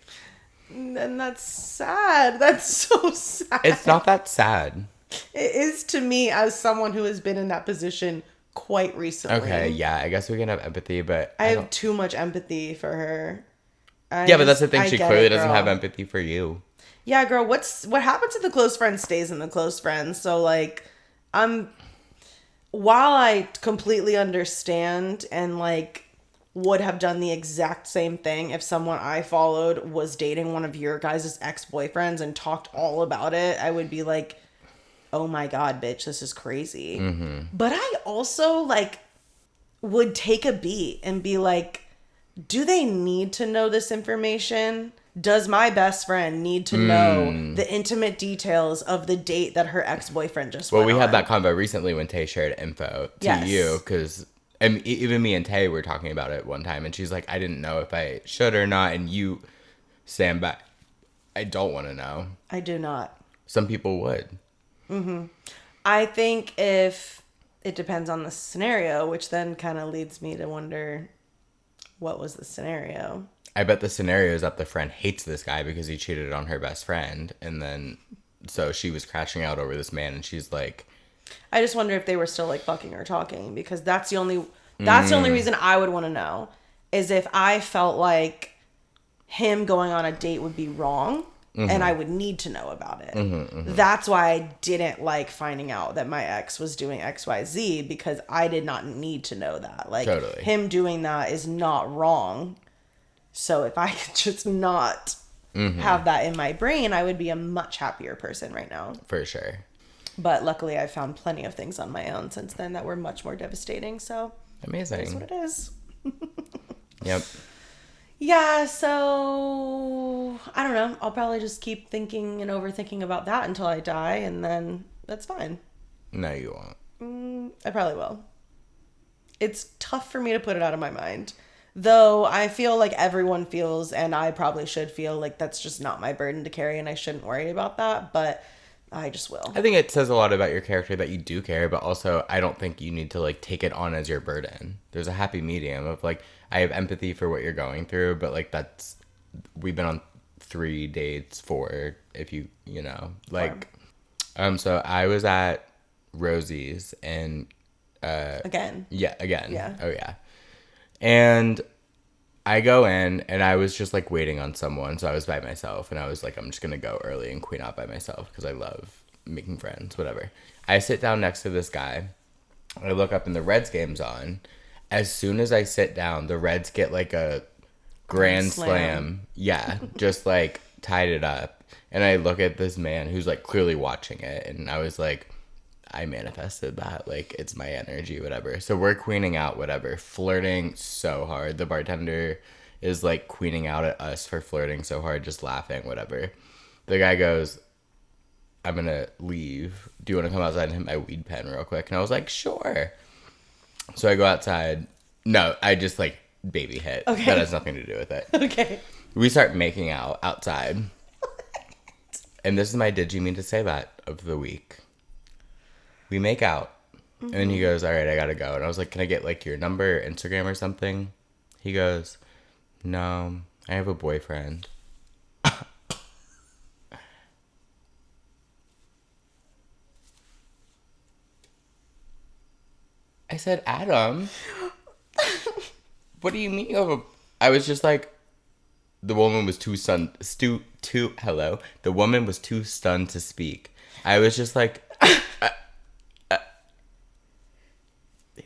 And that's sad. That's so sad. It's not that sad. It is to me as someone who has been in that position quite recently. Okay, yeah, I guess we can have empathy, but I have too much empathy for her. Yeah, but that's the thing. I She get clearly it, doesn't girl. have empathy for you. Yeah, girl, what happens to the close friends stays in the close friends. So like, while I completely understand and like would have done the exact same thing if someone I followed was dating one of your guys' ex-boyfriends and talked all about it, I would be like, oh my God, bitch, this is crazy. Mm-hmm. But I also like would take a beat and be like, do they need to know this information? Does my best friend need to know the intimate details of the date that her ex-boyfriend just went Well, we on? had that convo recently when Tay shared info to Yes. you, because even me and Tay were talking about it one time, and she's like, I didn't know if I should or not, and you stand back. I don't want to know. I do not. Some people would. I think if it depends on the scenario, which then kind of leads me to wonder, what was the scenario? I bet the scenario is that the friend hates this guy because he cheated on her best friend, and then so she was crashing out over this man, and she's like, I just wonder if they were still like fucking or talking, because that's the only reason I would want to know, is if I felt like him going on a date would be wrong and I would need to know about it. That's why I didn't like finding out that my ex was doing XYZ, because I did not need to know that. Like, Totally. him doing that is not wrong. So if I could just not have that in my brain, I would be a much happier person right now. for sure. But luckily, I've found plenty of things on my own since then that were much more devastating. So Amazing. That's what it is. Yep. Yeah, so I don't know. I'll probably just keep thinking and overthinking about that until I die, and then that's fine. No, you won't. I probably will. It's tough for me to put it out of my mind. Though I feel like everyone feels, and I probably should feel like that's just not my burden to carry and I shouldn't worry about that, but I just will. I think it says a lot about your character that you do care, but also I don't think you need to like take it on as your burden. There's a happy medium of like, I have empathy for what you're going through, but like we've been on 3 dates, 4, if you know, like, so I was at Rosie's and, Again. Yeah, again. Yeah. Oh, yeah. And I go in, and I was just, like, waiting on someone, so I was by myself, and I was like, I'm just gonna go early and queen out by myself, because I love making friends, whatever. I sit down next to this guy, I look up, and the Reds game's on. As soon as I sit down, the Reds get, like, a grand slam. Yeah, just, like, tied it up. And I look at this man who's, like, clearly watching it, and I was like, I manifested that. Like, it's my energy, whatever. So we're queening out, whatever. Flirting so hard. The bartender is, like, queening out at us for flirting so hard, just laughing, whatever. The guy goes, I'm gonna leave. Do you want to come outside and hit my weed pen real quick? And I was like, sure. So I go outside. No, I just, like, baby hit. Okay. That has nothing to do with it. Okay. We start making out outside. And this is my did you mean to say that of the week. We make out. And then he goes, all right, I gotta go. And I was like, can I get, like, your number, Instagram or something? He goes, no, I have a boyfriend. I said, Adam, what do you mean you have a... I was just like, the woman was too stunned. Hello? The woman was too stunned to speak. I was just like...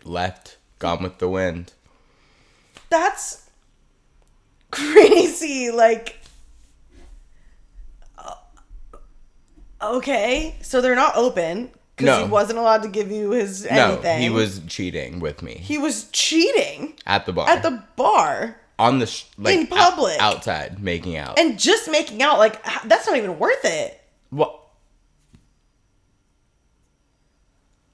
left, gone with the wind. That's crazy. Like, okay, so they're not open because No. he wasn't allowed to give you his anything. No, he was cheating with me. He was cheating At the bar. at the bar On the... in public. Outside, making out. and just making out. Like, that's not even worth it. Well...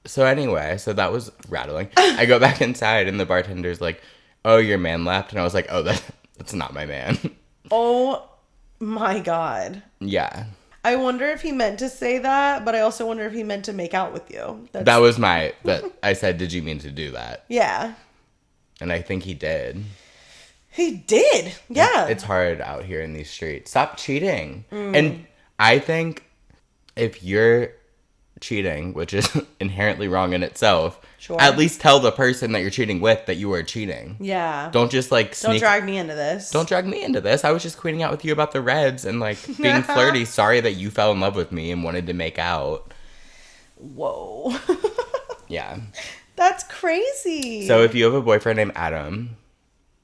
So anyway, so that was rattling. I go back inside and the bartender's like, oh, your man left? And I was like, oh, that's not my man. Oh my God. Yeah. I wonder if he meant to say that, but I also wonder if he meant to make out with you. That was I said, did you mean to do that? Yeah. And I think he did. He did. Yeah. It's hard out here in these streets. Stop cheating. And I think if you're cheating, which is inherently wrong in itself, Sure. at least tell the person that you're cheating with that you are cheating. Yeah. Don't just like sneak. Don't drag me into this. Don't drag me into this. I was just queening out with you about the Reds and like being flirty. Sorry that you fell in love with me and wanted to make out. Whoa. Yeah. That's crazy. So if you have a boyfriend named Adam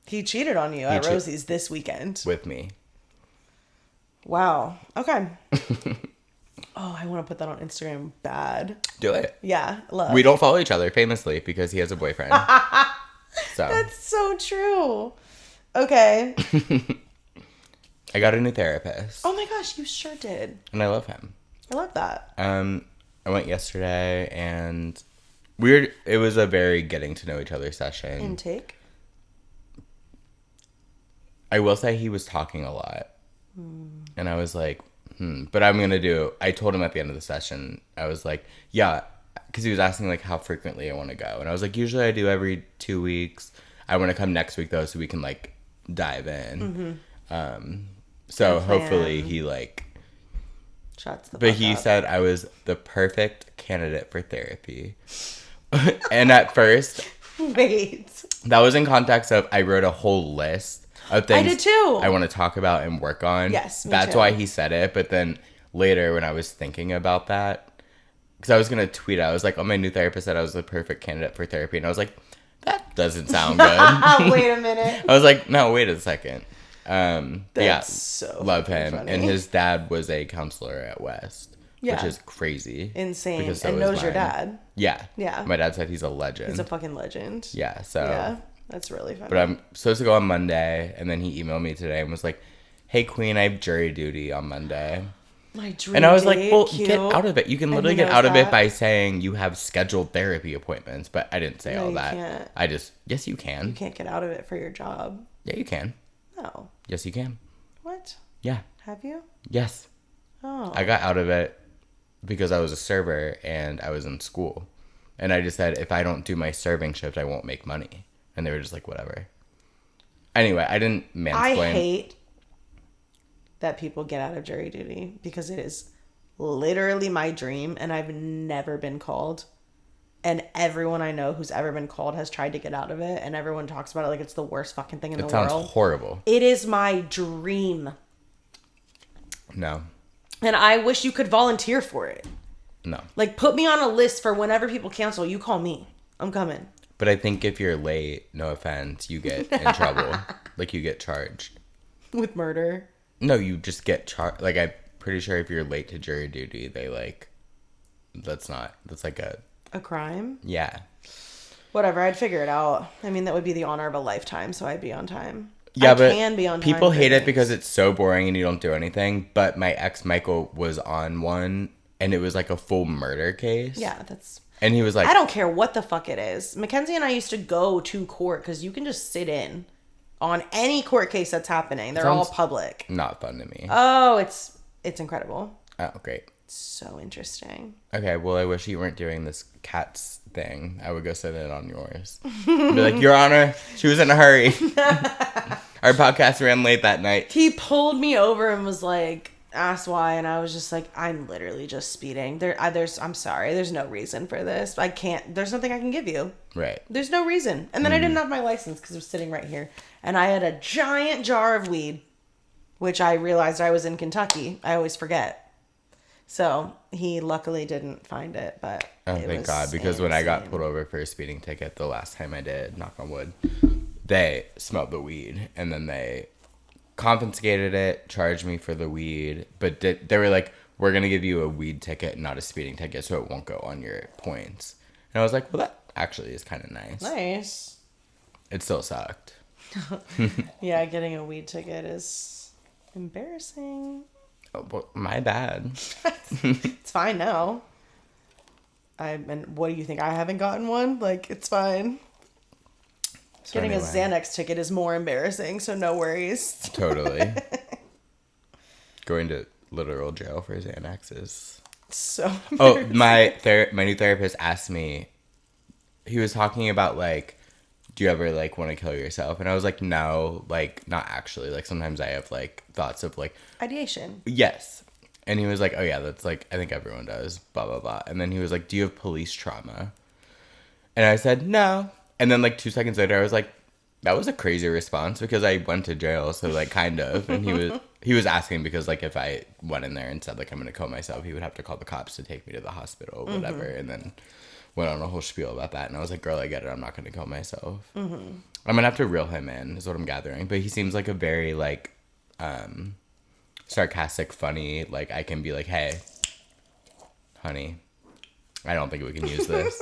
he cheated on you at Rosie's this weekend. with me. Wow. Okay. Oh, I want to put that on Instagram bad. Do it. Yeah. Love. We don't follow each other famously because he has a boyfriend. So That's so true. Okay. I got a new therapist. Oh my gosh, you sure did. And I love him. I love that. I went yesterday and it was a very getting to know each other session. Intake. I will say he was talking a lot. And I was like, But I told him at the end of the session, I was like, yeah, because he was asking like how frequently I want to go. And I was like, usually I do every 2 weeks. I want to come next week though, so we can like dive in. So hopefully he like, Shuts the but fuck he up. said I was the perfect candidate for therapy. And at first, Wait. that was in context of I wrote a whole list of things I did too. I want to talk about and work on. Yes, me That's too. why he said it. But then later when I was thinking about that, because I was going to tweet, I was like, oh, my new therapist said I was the perfect candidate for therapy. And I was like, that doesn't sound good. Wait a minute. I was like, no, wait a second. Yeah, That's so love him. funny. And his dad was a counselor at West, Yeah. which is crazy. Insane. Because so and is knows your mine. dad. Yeah. Yeah. My dad said he's a legend. He's a fucking legend. Yeah, so. Yeah. That's really funny. But I'm supposed to go on Monday, and then he emailed me today and was like, hey, Queen, I have jury duty on Monday. My dream And I was like, date, well, cute. get out of it. You can And literally he get knows out of it that. by saying you have scheduled therapy appointments. But I didn't say No, all you that. can't. I just, yes, you can. You can't get out of it for your job. Yeah, you can. No. Yes, you can. What? Yeah. Have you? Yes. Oh. I got out of it because I was a server and I was in school. And I just said, if I don't do my serving shift, I won't make money. And they were just like, whatever. Anyway, I didn't mansplain. I hate that people get out of jury duty because it is literally my dream and I've never been called. And everyone I know who's ever been called has tried to get out of it, and everyone talks about it like it's the worst fucking thing in the world. It sounds horrible. It is my dream. No. And I wish you could volunteer for it. No. Like, put me on a list for whenever people cancel, you call me. I'm coming. But I think if you're late, no offense, you get in trouble. Like, you get charged. With murder. No, you just get charged. Like, I'm pretty sure if you're late to jury duty, they, like, that's like A crime? yeah. Whatever, I'd figure it out. I mean, that would be the honor of a lifetime, so I'd be on time. Yeah, I but can be on time people for hate it things. because it's so boring and you don't do anything. But my ex, Michael, was on one, and it was, like, a full murder case. Yeah, that's... And he was like... I don't care what the fuck it is. Mackenzie and I used to go to court because you can just sit in on any court case that's happening. They're all Sounds public. Not fun to me. Oh, it's incredible. Oh, great. So interesting. Okay, well, I wish you weren't doing this cats thing. I would go sit in on yours. Be like, Your Honor, she was in a hurry. Our podcast ran late that night. He pulled me over and was like, asked why, and I was just like, I'm literally just speeding. I'm sorry, there's no reason for this. I can't, there's nothing I can give you. Right. There's no reason. And then I didn't have my license because it was sitting right here. And I had a giant jar of weed, which I realized I was in Kentucky. I always forget. So he luckily didn't find it, but Oh, it thank was God. Because when I got insane. pulled over for a speeding ticket the last time I did, knock on wood, they smelled the weed. And then they confiscated it, charged me for the weed. But they were like, we're going to give you a weed ticket, not a speeding ticket, so it won't go on your points. And I was like, well, that actually is kind of nice. Nice. It still sucked. Yeah, getting a weed ticket is embarrassing. Oh, well, my bad. It's fine now. And what do you think? I haven't gotten one? Like, it's fine. So Getting anyway, a Xanax ticket is more embarrassing, so no worries. Totally. Going to literal jail for Xanax is... So Oh, embarrassing. my new therapist asked me, he was talking about, like, do you ever, like, want to kill yourself? And I was like, no, like, not actually. Like, sometimes I have, like, thoughts of, like, Ideation. yes. And he was like, oh, yeah, that's, like, I think everyone does, blah, blah, blah. And then he was like, do you have police trauma? And I said, no. And then, like, 2 seconds later, I was like, that was a crazy response because I went to jail, so, like, kind of. And he was asking because, like, if I went in there and said, like, I'm going to kill myself, he would have to call the cops to take me to the hospital, whatever. And then went on a whole spiel about that. And I was like, girl, I get it. I'm not going to kill myself. I'm going to have to reel him in, is what I'm gathering. But he seems like a very, like, sarcastic, funny, like, I can be like, hey, honey, I don't think we can use this.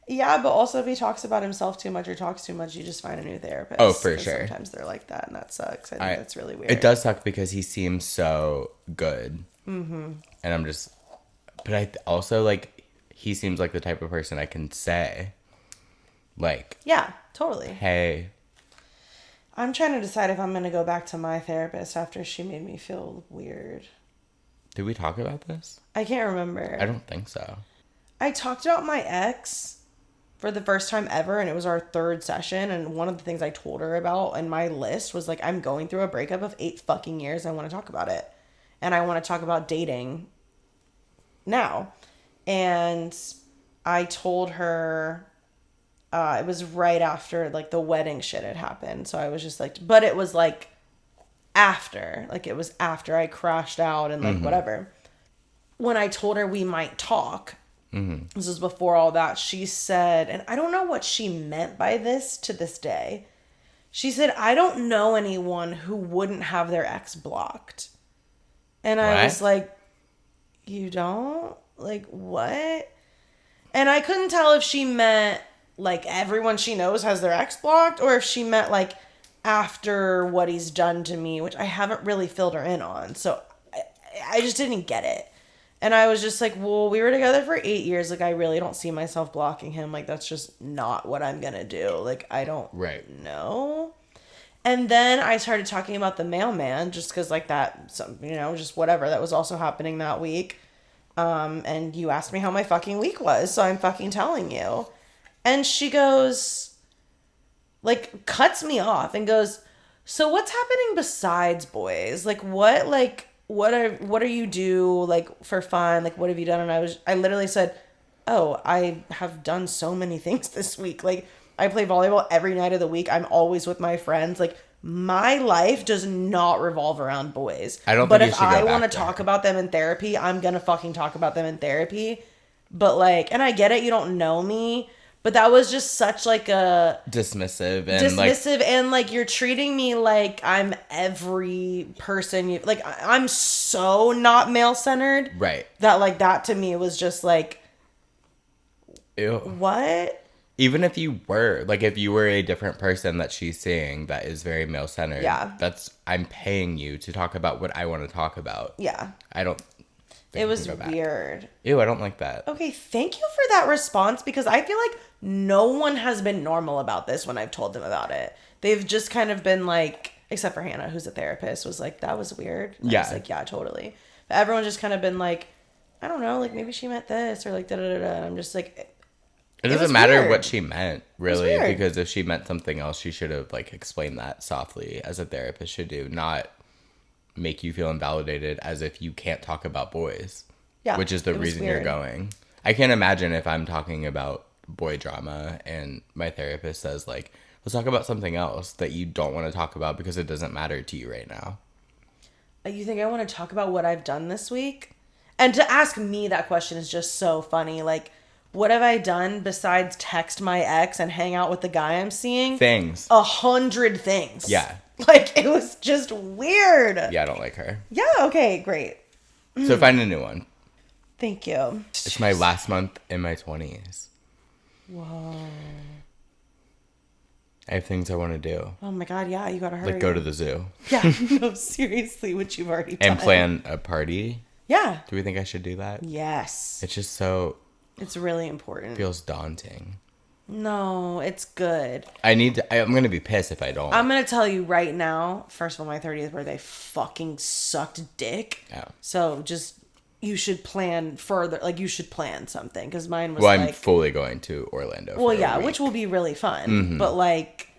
Yeah, but also if he talks about himself too much or talks too much, you just find a new therapist. Oh, for 'Cause sure. Sometimes they're like that, and that sucks. I think that's really weird. It does suck because he seems so good. Mm-hmm. And I'm just, but I also, like, he seems like the type of person I can say, like, Yeah, totally. hey. I'm trying to decide if I'm going to go back to my therapist after she made me feel weird. Did we talk about this? I can't remember. I don't think so. I talked about my ex for the first time ever, and it was our third session, and one of the things I told her about in my list was, like, I'm going through a breakup of 8 fucking years. I want to talk about it. And I want to talk about dating now. And I told her, it was right after, like, the wedding shit had happened. So I was just like, but it was, like, after. Like, it was after I crashed out and, like, whatever. When I told her we might talk, this was before all that, she said, and I don't know what she meant by this to this day. She said, I don't know anyone who wouldn't have their ex blocked. And I What? was like, You don't? Like, what? And I couldn't tell if she meant, like, everyone she knows has their ex blocked, or if she meant, like, after what he's done to me, which I haven't really filled her in on. So I just didn't get it. And I was just like, well, we were together for 8 years. Like, I really don't see myself blocking him. Like, that's just not what I'm going to do. Like, I don't know. And then I started talking about the mailman just because, like, that, just whatever. That was also happening that week. And you asked me how my fucking week was. So I'm fucking telling you. And she goes, like, cuts me off and goes, so what's happening besides boys? Like, what are you do, like, for fun? Like, what have you done? And I literally said, oh, I have done so many things this week. Like, I play volleyball every night of the week. I'm always with my friends. Like, my life does not revolve around boys. I don't but think if you should go I want to back talk there. about them in therapy, I'm going to fucking talk about them in therapy. But, like, and I get it. You don't know me. But that was just such, like, a... Dismissive and, like, you're treating me like I'm every person you... Like, I'm so not male-centered. Right. That, like, that to me was just, like... Ew. What? Even if you were, like, if you were a different person that she's seeing that is very male-centered, Yeah. I'm paying you to talk about what I want to talk about. Yeah. I don't think It was you can go back. weird. Ew, I don't like that. Okay, thank you for that response, because I feel like no one has been normal about this when I've told them about it. They've just kind of been like, except for Hannah, who's a therapist, was like, that was weird. And I was like, yeah, totally. But everyone's just kind of been like, I don't know, like, maybe she meant this, or like, da-da-da-da. And I'm just like... It doesn't matter weird. what she meant, really, weird. because if she meant something else, she should have, like, explained that softly, as a therapist should do, not make you feel invalidated as if you can't talk about boys. Yeah, which is the it was reason you're weird. going. I can't imagine if I'm talking about boy drama and my therapist says, like, let's talk about something else that you don't want to talk about because it doesn't matter to you right now. You think I want to talk about what I've done this week? And to ask me that question is just so funny. Like, what have I done besides text my ex and hang out with the guy I'm seeing? Things. 100 things. Yeah. Like, it was just weird. Yeah, I don't like her. Yeah, okay, great. So find a new one. Thank you. It's my last month in my 20s. Whoa. I have things I want to do. Oh my god, yeah, you gotta hurry. Like go to the zoo. Yeah, no, seriously, which you've already done. And plan a party. Yeah. Do we think I should do that? Yes. It's just so... It's really important. feels daunting. No, it's good. I'm going to be pissed if I don't. I'm gonna tell you right now, first of all, my 30th birthday fucking sucked dick. Oh. So just... You should plan further. Like, you should plan something. Because mine was Well, like... I'm fully going to Orlando Well, for a yeah, week. which will be really fun. Mm-hmm. But, like,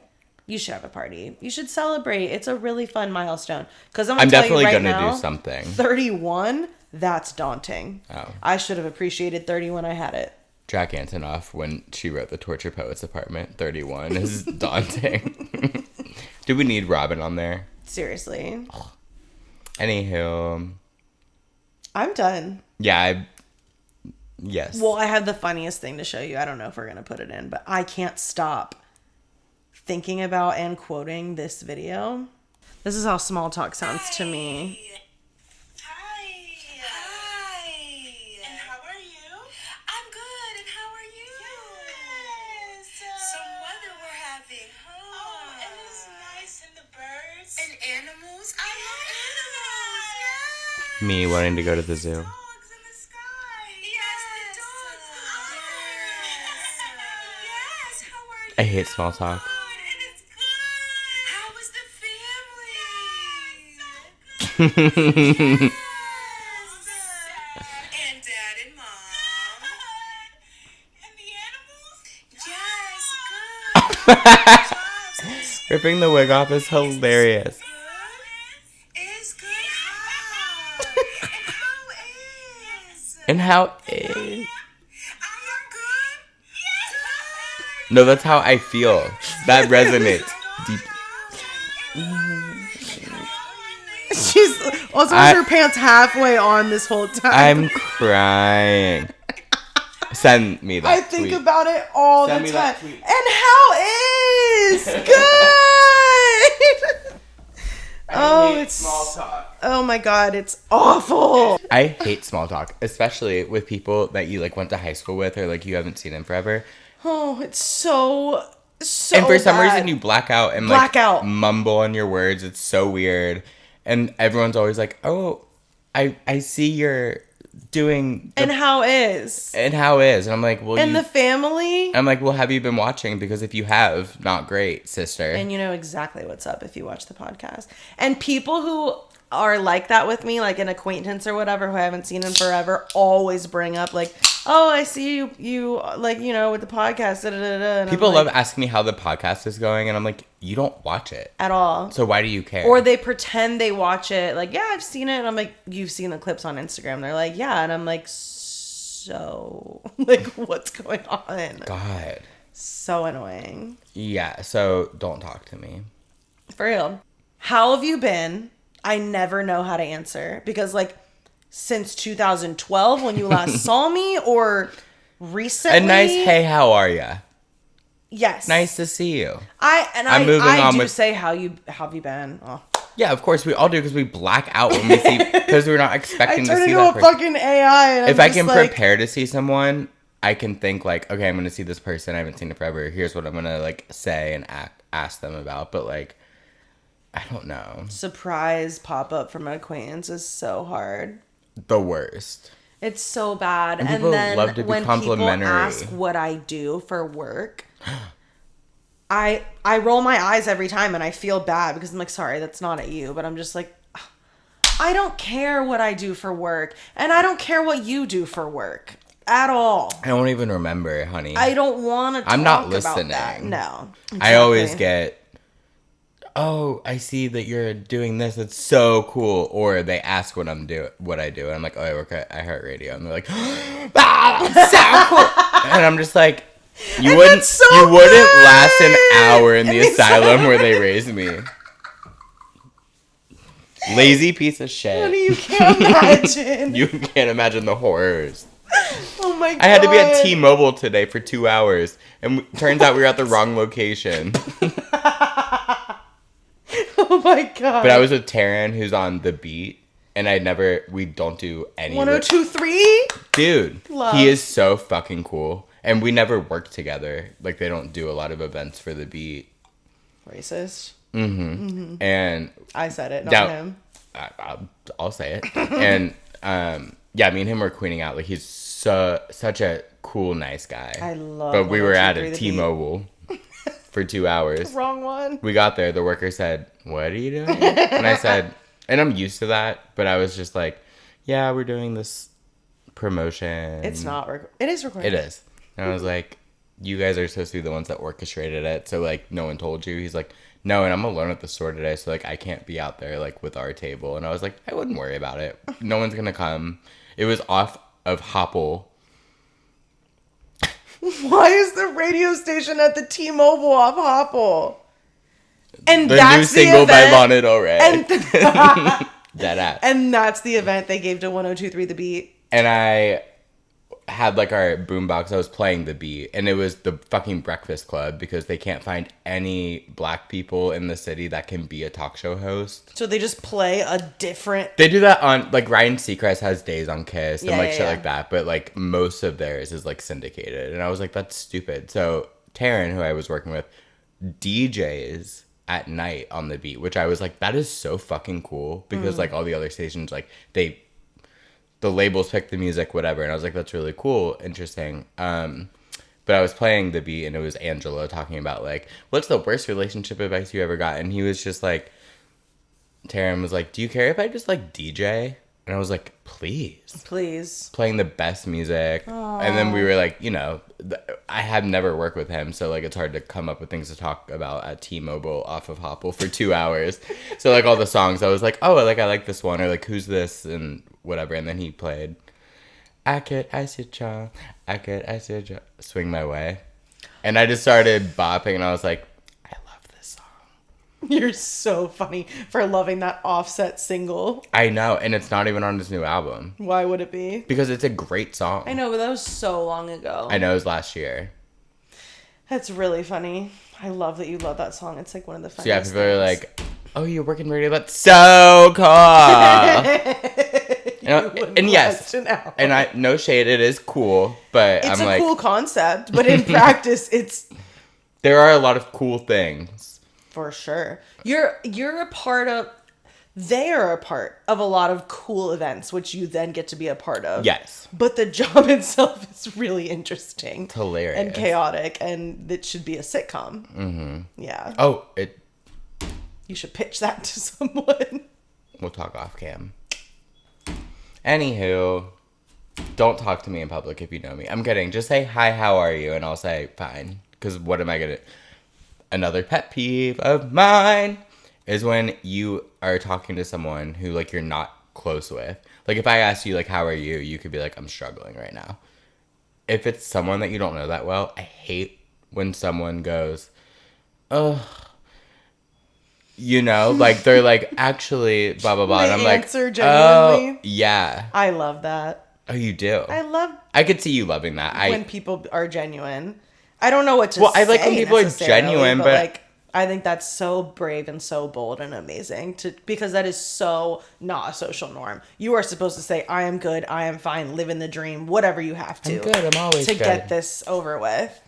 you should have a party. You should celebrate. It's a really fun milestone. Because I'm I'm tell you definitely right going to now, do something. 31, that's daunting. Oh. I should have appreciated 30 when I had it. Jack Antonoff, when she wrote The Torture Poets Apartment, 31 is daunting. Do we need Robin on there? Seriously. Anywho. I'm done. Yeah, yes. Well, I have the funniest thing to show you. I don't know if we're going to put it in, but I can't stop thinking about and quoting this video. This is how small talk sounds to me. Hi. Hi. And how are you? I'm good. And how are you? Yes. Some weather we're having, huh? Oh, and it's nice. And the birds. And animals. I love animals. Yes. Me wanting to go to the zoo. Dogs in the sky. Yes, the dogs. Yes. How are you? I hate small talk. Good. And it's good. How was the family? Yes. And dad and mom. And the animals? Yes, good. Ripping the wig off is hilarious. It's good. How? And how is... Are you good? Yes. No, that's how I feel. That resonates deep. She's also has her pants halfway on this whole time. I'm crying. Send me that I think tweet. about it all Send the me time. that tweet. And how is good? It's small talk. Oh my god, it's awful. I hate small talk, especially with people that you like went to high school with or like you haven't seen in forever. Oh, it's so And for some bad. reason you black out and mumble on your words. It's so weird. And everyone's always like, "Oh, I see you're doing and how is and how is." And I'm like, "Well, and the family." I'm like, "Well, have you been watching? Because if you have, not great, sister." And you know exactly what's up if you watch the podcast. And people who are like that with me, like an acquaintance or whatever who I haven't seen in forever, always bring up like, "Oh, I see you like, you know, with the podcast." Da, da, da, da. And People I'm love like, asking me how the podcast is going, and I'm like, "You don't watch it at all." so why do you care?" Or they pretend they watch it, like, "Yeah, I've seen it." And I'm like, "You've seen the clips on Instagram?" They're like, "Yeah." And I'm like, "So, like, what's going on?" God. So annoying. Yeah, so don't talk to me. For real. How have you been? I never know how to answer because, like, since 2012 when you last saw me, or recently. A nice hey, how are ya? Yes. Nice to see you. I'm moving I on do with- say how have you been? Oh. Yeah, of course we all do because we black out when we see because we're not I expecting to turn see into that a person. fucking AI. And If I'm I just can like, prepare to see someone, I can think like, okay, I'm gonna see this person. I haven't seen it forever. Here's what I'm gonna like say and ask them about. But like, I don't know. surprise pop up from an acquaintance is so hard. The worst. It's so bad. And And people then love to be when people complimentary. ask what I do for work, I roll my eyes every time and I feel bad because I'm like, sorry, that's not at you. But I'm just like, I don't care what I do for work. And I don't care what you do for work at all. I don't even remember, honey. I don't want to talk I'm not about listening. that. No. I always Exactly. get, oh, I see that you're doing this. It's so cool. Or they ask what I do, and I'm like, oh, I work at iHeartRadio, and they're like, ah, that's so cool. And I'm just like, you wouldn't last an hour in the asylum where they raised me. Lazy piece of shit. Honey, you can't imagine. You can't imagine the horrors. Oh my god. I had to be at T-Mobile today for 2 hours, and turns out we were at the wrong location. Oh my god. But I was with Taryn, who's on The Beat, and we don't do any 1023? Dude, Love. he is so fucking cool. And we never work together. Like, they don't do a lot of events for The Beat. Racist. Mm-hmm. And I said it, not Now- him. I'll say it. And, yeah, me and him were queening out. Like, he's such a cool, nice guy. I love But we were at 1023 a The Beat. T-Mobile for 2 hours. Wrong one. We got there. The worker said, "What are you doing?" And I said, and I'm used to that, but I was just like, "Yeah, we're doing this promotion." It's not. It is recorded. It is. And I was like, "You guys are supposed to be the ones that orchestrated it, so like no one told you." He's like, "No, and I'm alone at the store today, so like I can't be out there like with our table." And I was like, "I wouldn't worry about it. No one's gonna come." It was off of Hopple. Why is the radio station at the T-Mobile off Hopple? And The that's new single the by event. Lana Del Rey. And, That ass. and that's the event they gave to 1023 The Beat. And I had like our boombox. I was playing The Beat, and it was the fucking Breakfast Club because they can't find any black people in the city that can be a talk show host. So they just play a different. They do that on like Ryan Seacrest has days on Kiss and Yeah, like yeah, shit yeah. like that, but like most of theirs is like syndicated, and I was like, that's stupid. So Taryn, who I was working with, DJs at night on The Beat, which I was like, that is so fucking cool because like all the other stations, like the labels pick the music, whatever, and I was like, that's really cool, interesting. But I was playing The Beat, and it was Angelo talking about like, what's the worst relationship advice you ever got? And he was just like, Taryn was like, do you care if I just like DJ? And I was like, please. Playing the best music. Aww. And then we were like, you know, I have never worked with him, so like it's hard to come up with things to talk about at T-Mobile off of Hopple for 2 hours. So like all the songs, I was like, oh, like I like this one, or like who's this, and whatever. And then he played, I could ice your charm, I could ice your charm, Swing My Way. And I just started bopping, and I was like, I love this song. You're so funny for loving that Offset single. I know, and it's not even on his new album. Why would it be? Because it's a great song. I know, but that was so long ago. I know, it was last year. That's really funny. I love that you love that song. It's like one of the So yeah, funniest people are things. like, oh, you work in radio? That's so cool. And yes, and I no shade, it is cool, but it's I'm a like, cool concept, but in practice, it's there are a lot of cool things. for sure. You're a part of. They are a part of a lot of cool events, which you then get to be a part of. Yes. But the job itself is really interesting. It's hilarious. And chaotic, and it should be a sitcom. Mm-hmm. Yeah. Oh, You should pitch that to someone. we'll talk off cam. Anywho, don't talk to me in public if you know me. I'm kidding. Just say, hi, how are you? And I'll say, fine. Because what am I going to... Another pet peeve of mine is when you are talking to someone who, like, you're not close with. Like, if I ask you, like, how are you? You could be like, I'm struggling right now. If it's someone that you don't know that well, I hate when someone goes, ugh. You know, like, they're like, actually, blah, blah, blah. And I'm like, answer genuinely. Oh, yeah. I love that. Oh, you do? I could see you loving that. when people are genuine. I don't know what to say. Well, I like when people are genuine, but like, I think that's so brave and so bold and amazing because that is so not a social norm. You are supposed to say, I am good, I am fine, living the dream, whatever you have to. I'm good, I'm always good. To get this over with.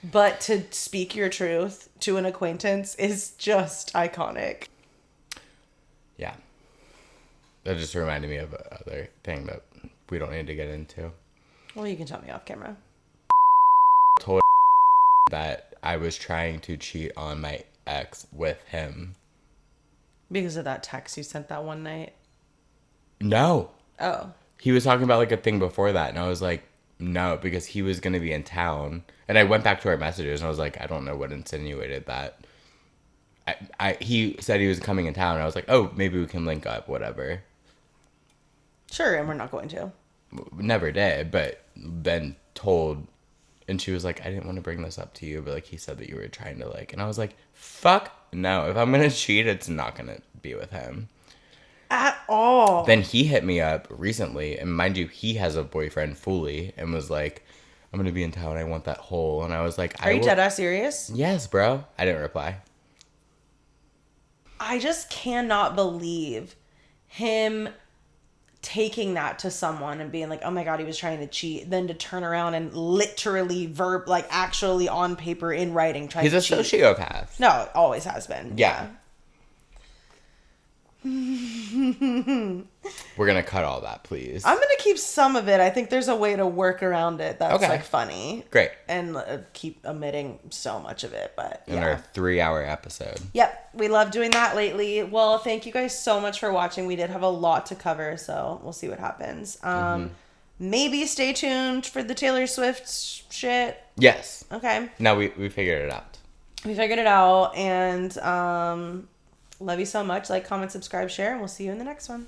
But to speak your truth to an acquaintance is just iconic. Yeah. That just reminded me of another thing that we don't need to get into. Well, you can tell me off camera. Told that I was trying to cheat on my ex with him. Because of that text you sent that one night? No. Oh. He was talking about like a thing before that, and I was like, no, because he was going to be in town. And I went back to our messages, and I was like, I don't know what insinuated that. He said he was coming in town, and I was like, oh, maybe we can link up, whatever. Sure, and we're not going to. Never did, but then told... And she was like, I didn't want to bring this up to you, but, like, he said that you were trying to, like... And I was like, fuck no. If I'm going to cheat, it's not going to be with him. At all. Then he hit me up recently, and mind you, he has a boyfriend fully, and was like, I'm going to be in town, I want that hole. And I was like... Are you dead-ass serious? Yes, bro. I didn't reply. I just cannot believe him... taking that to someone and being like, oh my god, he was trying to cheat, then to turn around and literally actually on paper in writing trying to cheat. He's a sociopath. No, it always has been. Yeah. We're gonna cut all that, please. I'm gonna keep some of it. I think there's a way to work around it that's okay. like funny. Great. And keep omitting so much of it, but in our 3-hour episode. Yep, we love doing that lately. Well, thank you guys so much for watching. We did have a lot to cover, so we'll see what happens. Maybe stay tuned for the Taylor Swift shit. Yes. Okay. No, we figured it out. We figured it out, and love you so much. Like, comment, subscribe, share, and we'll see you in the next one.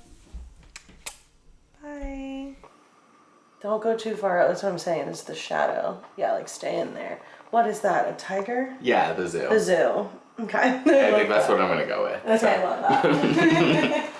Bye. Don't go too far out. That's what I'm saying. It's the shadow. Yeah, like, stay in there. What is that? A tiger? Yeah, the zoo. The zoo. Okay. I think that's what I'm going to go with. Okay, I love that.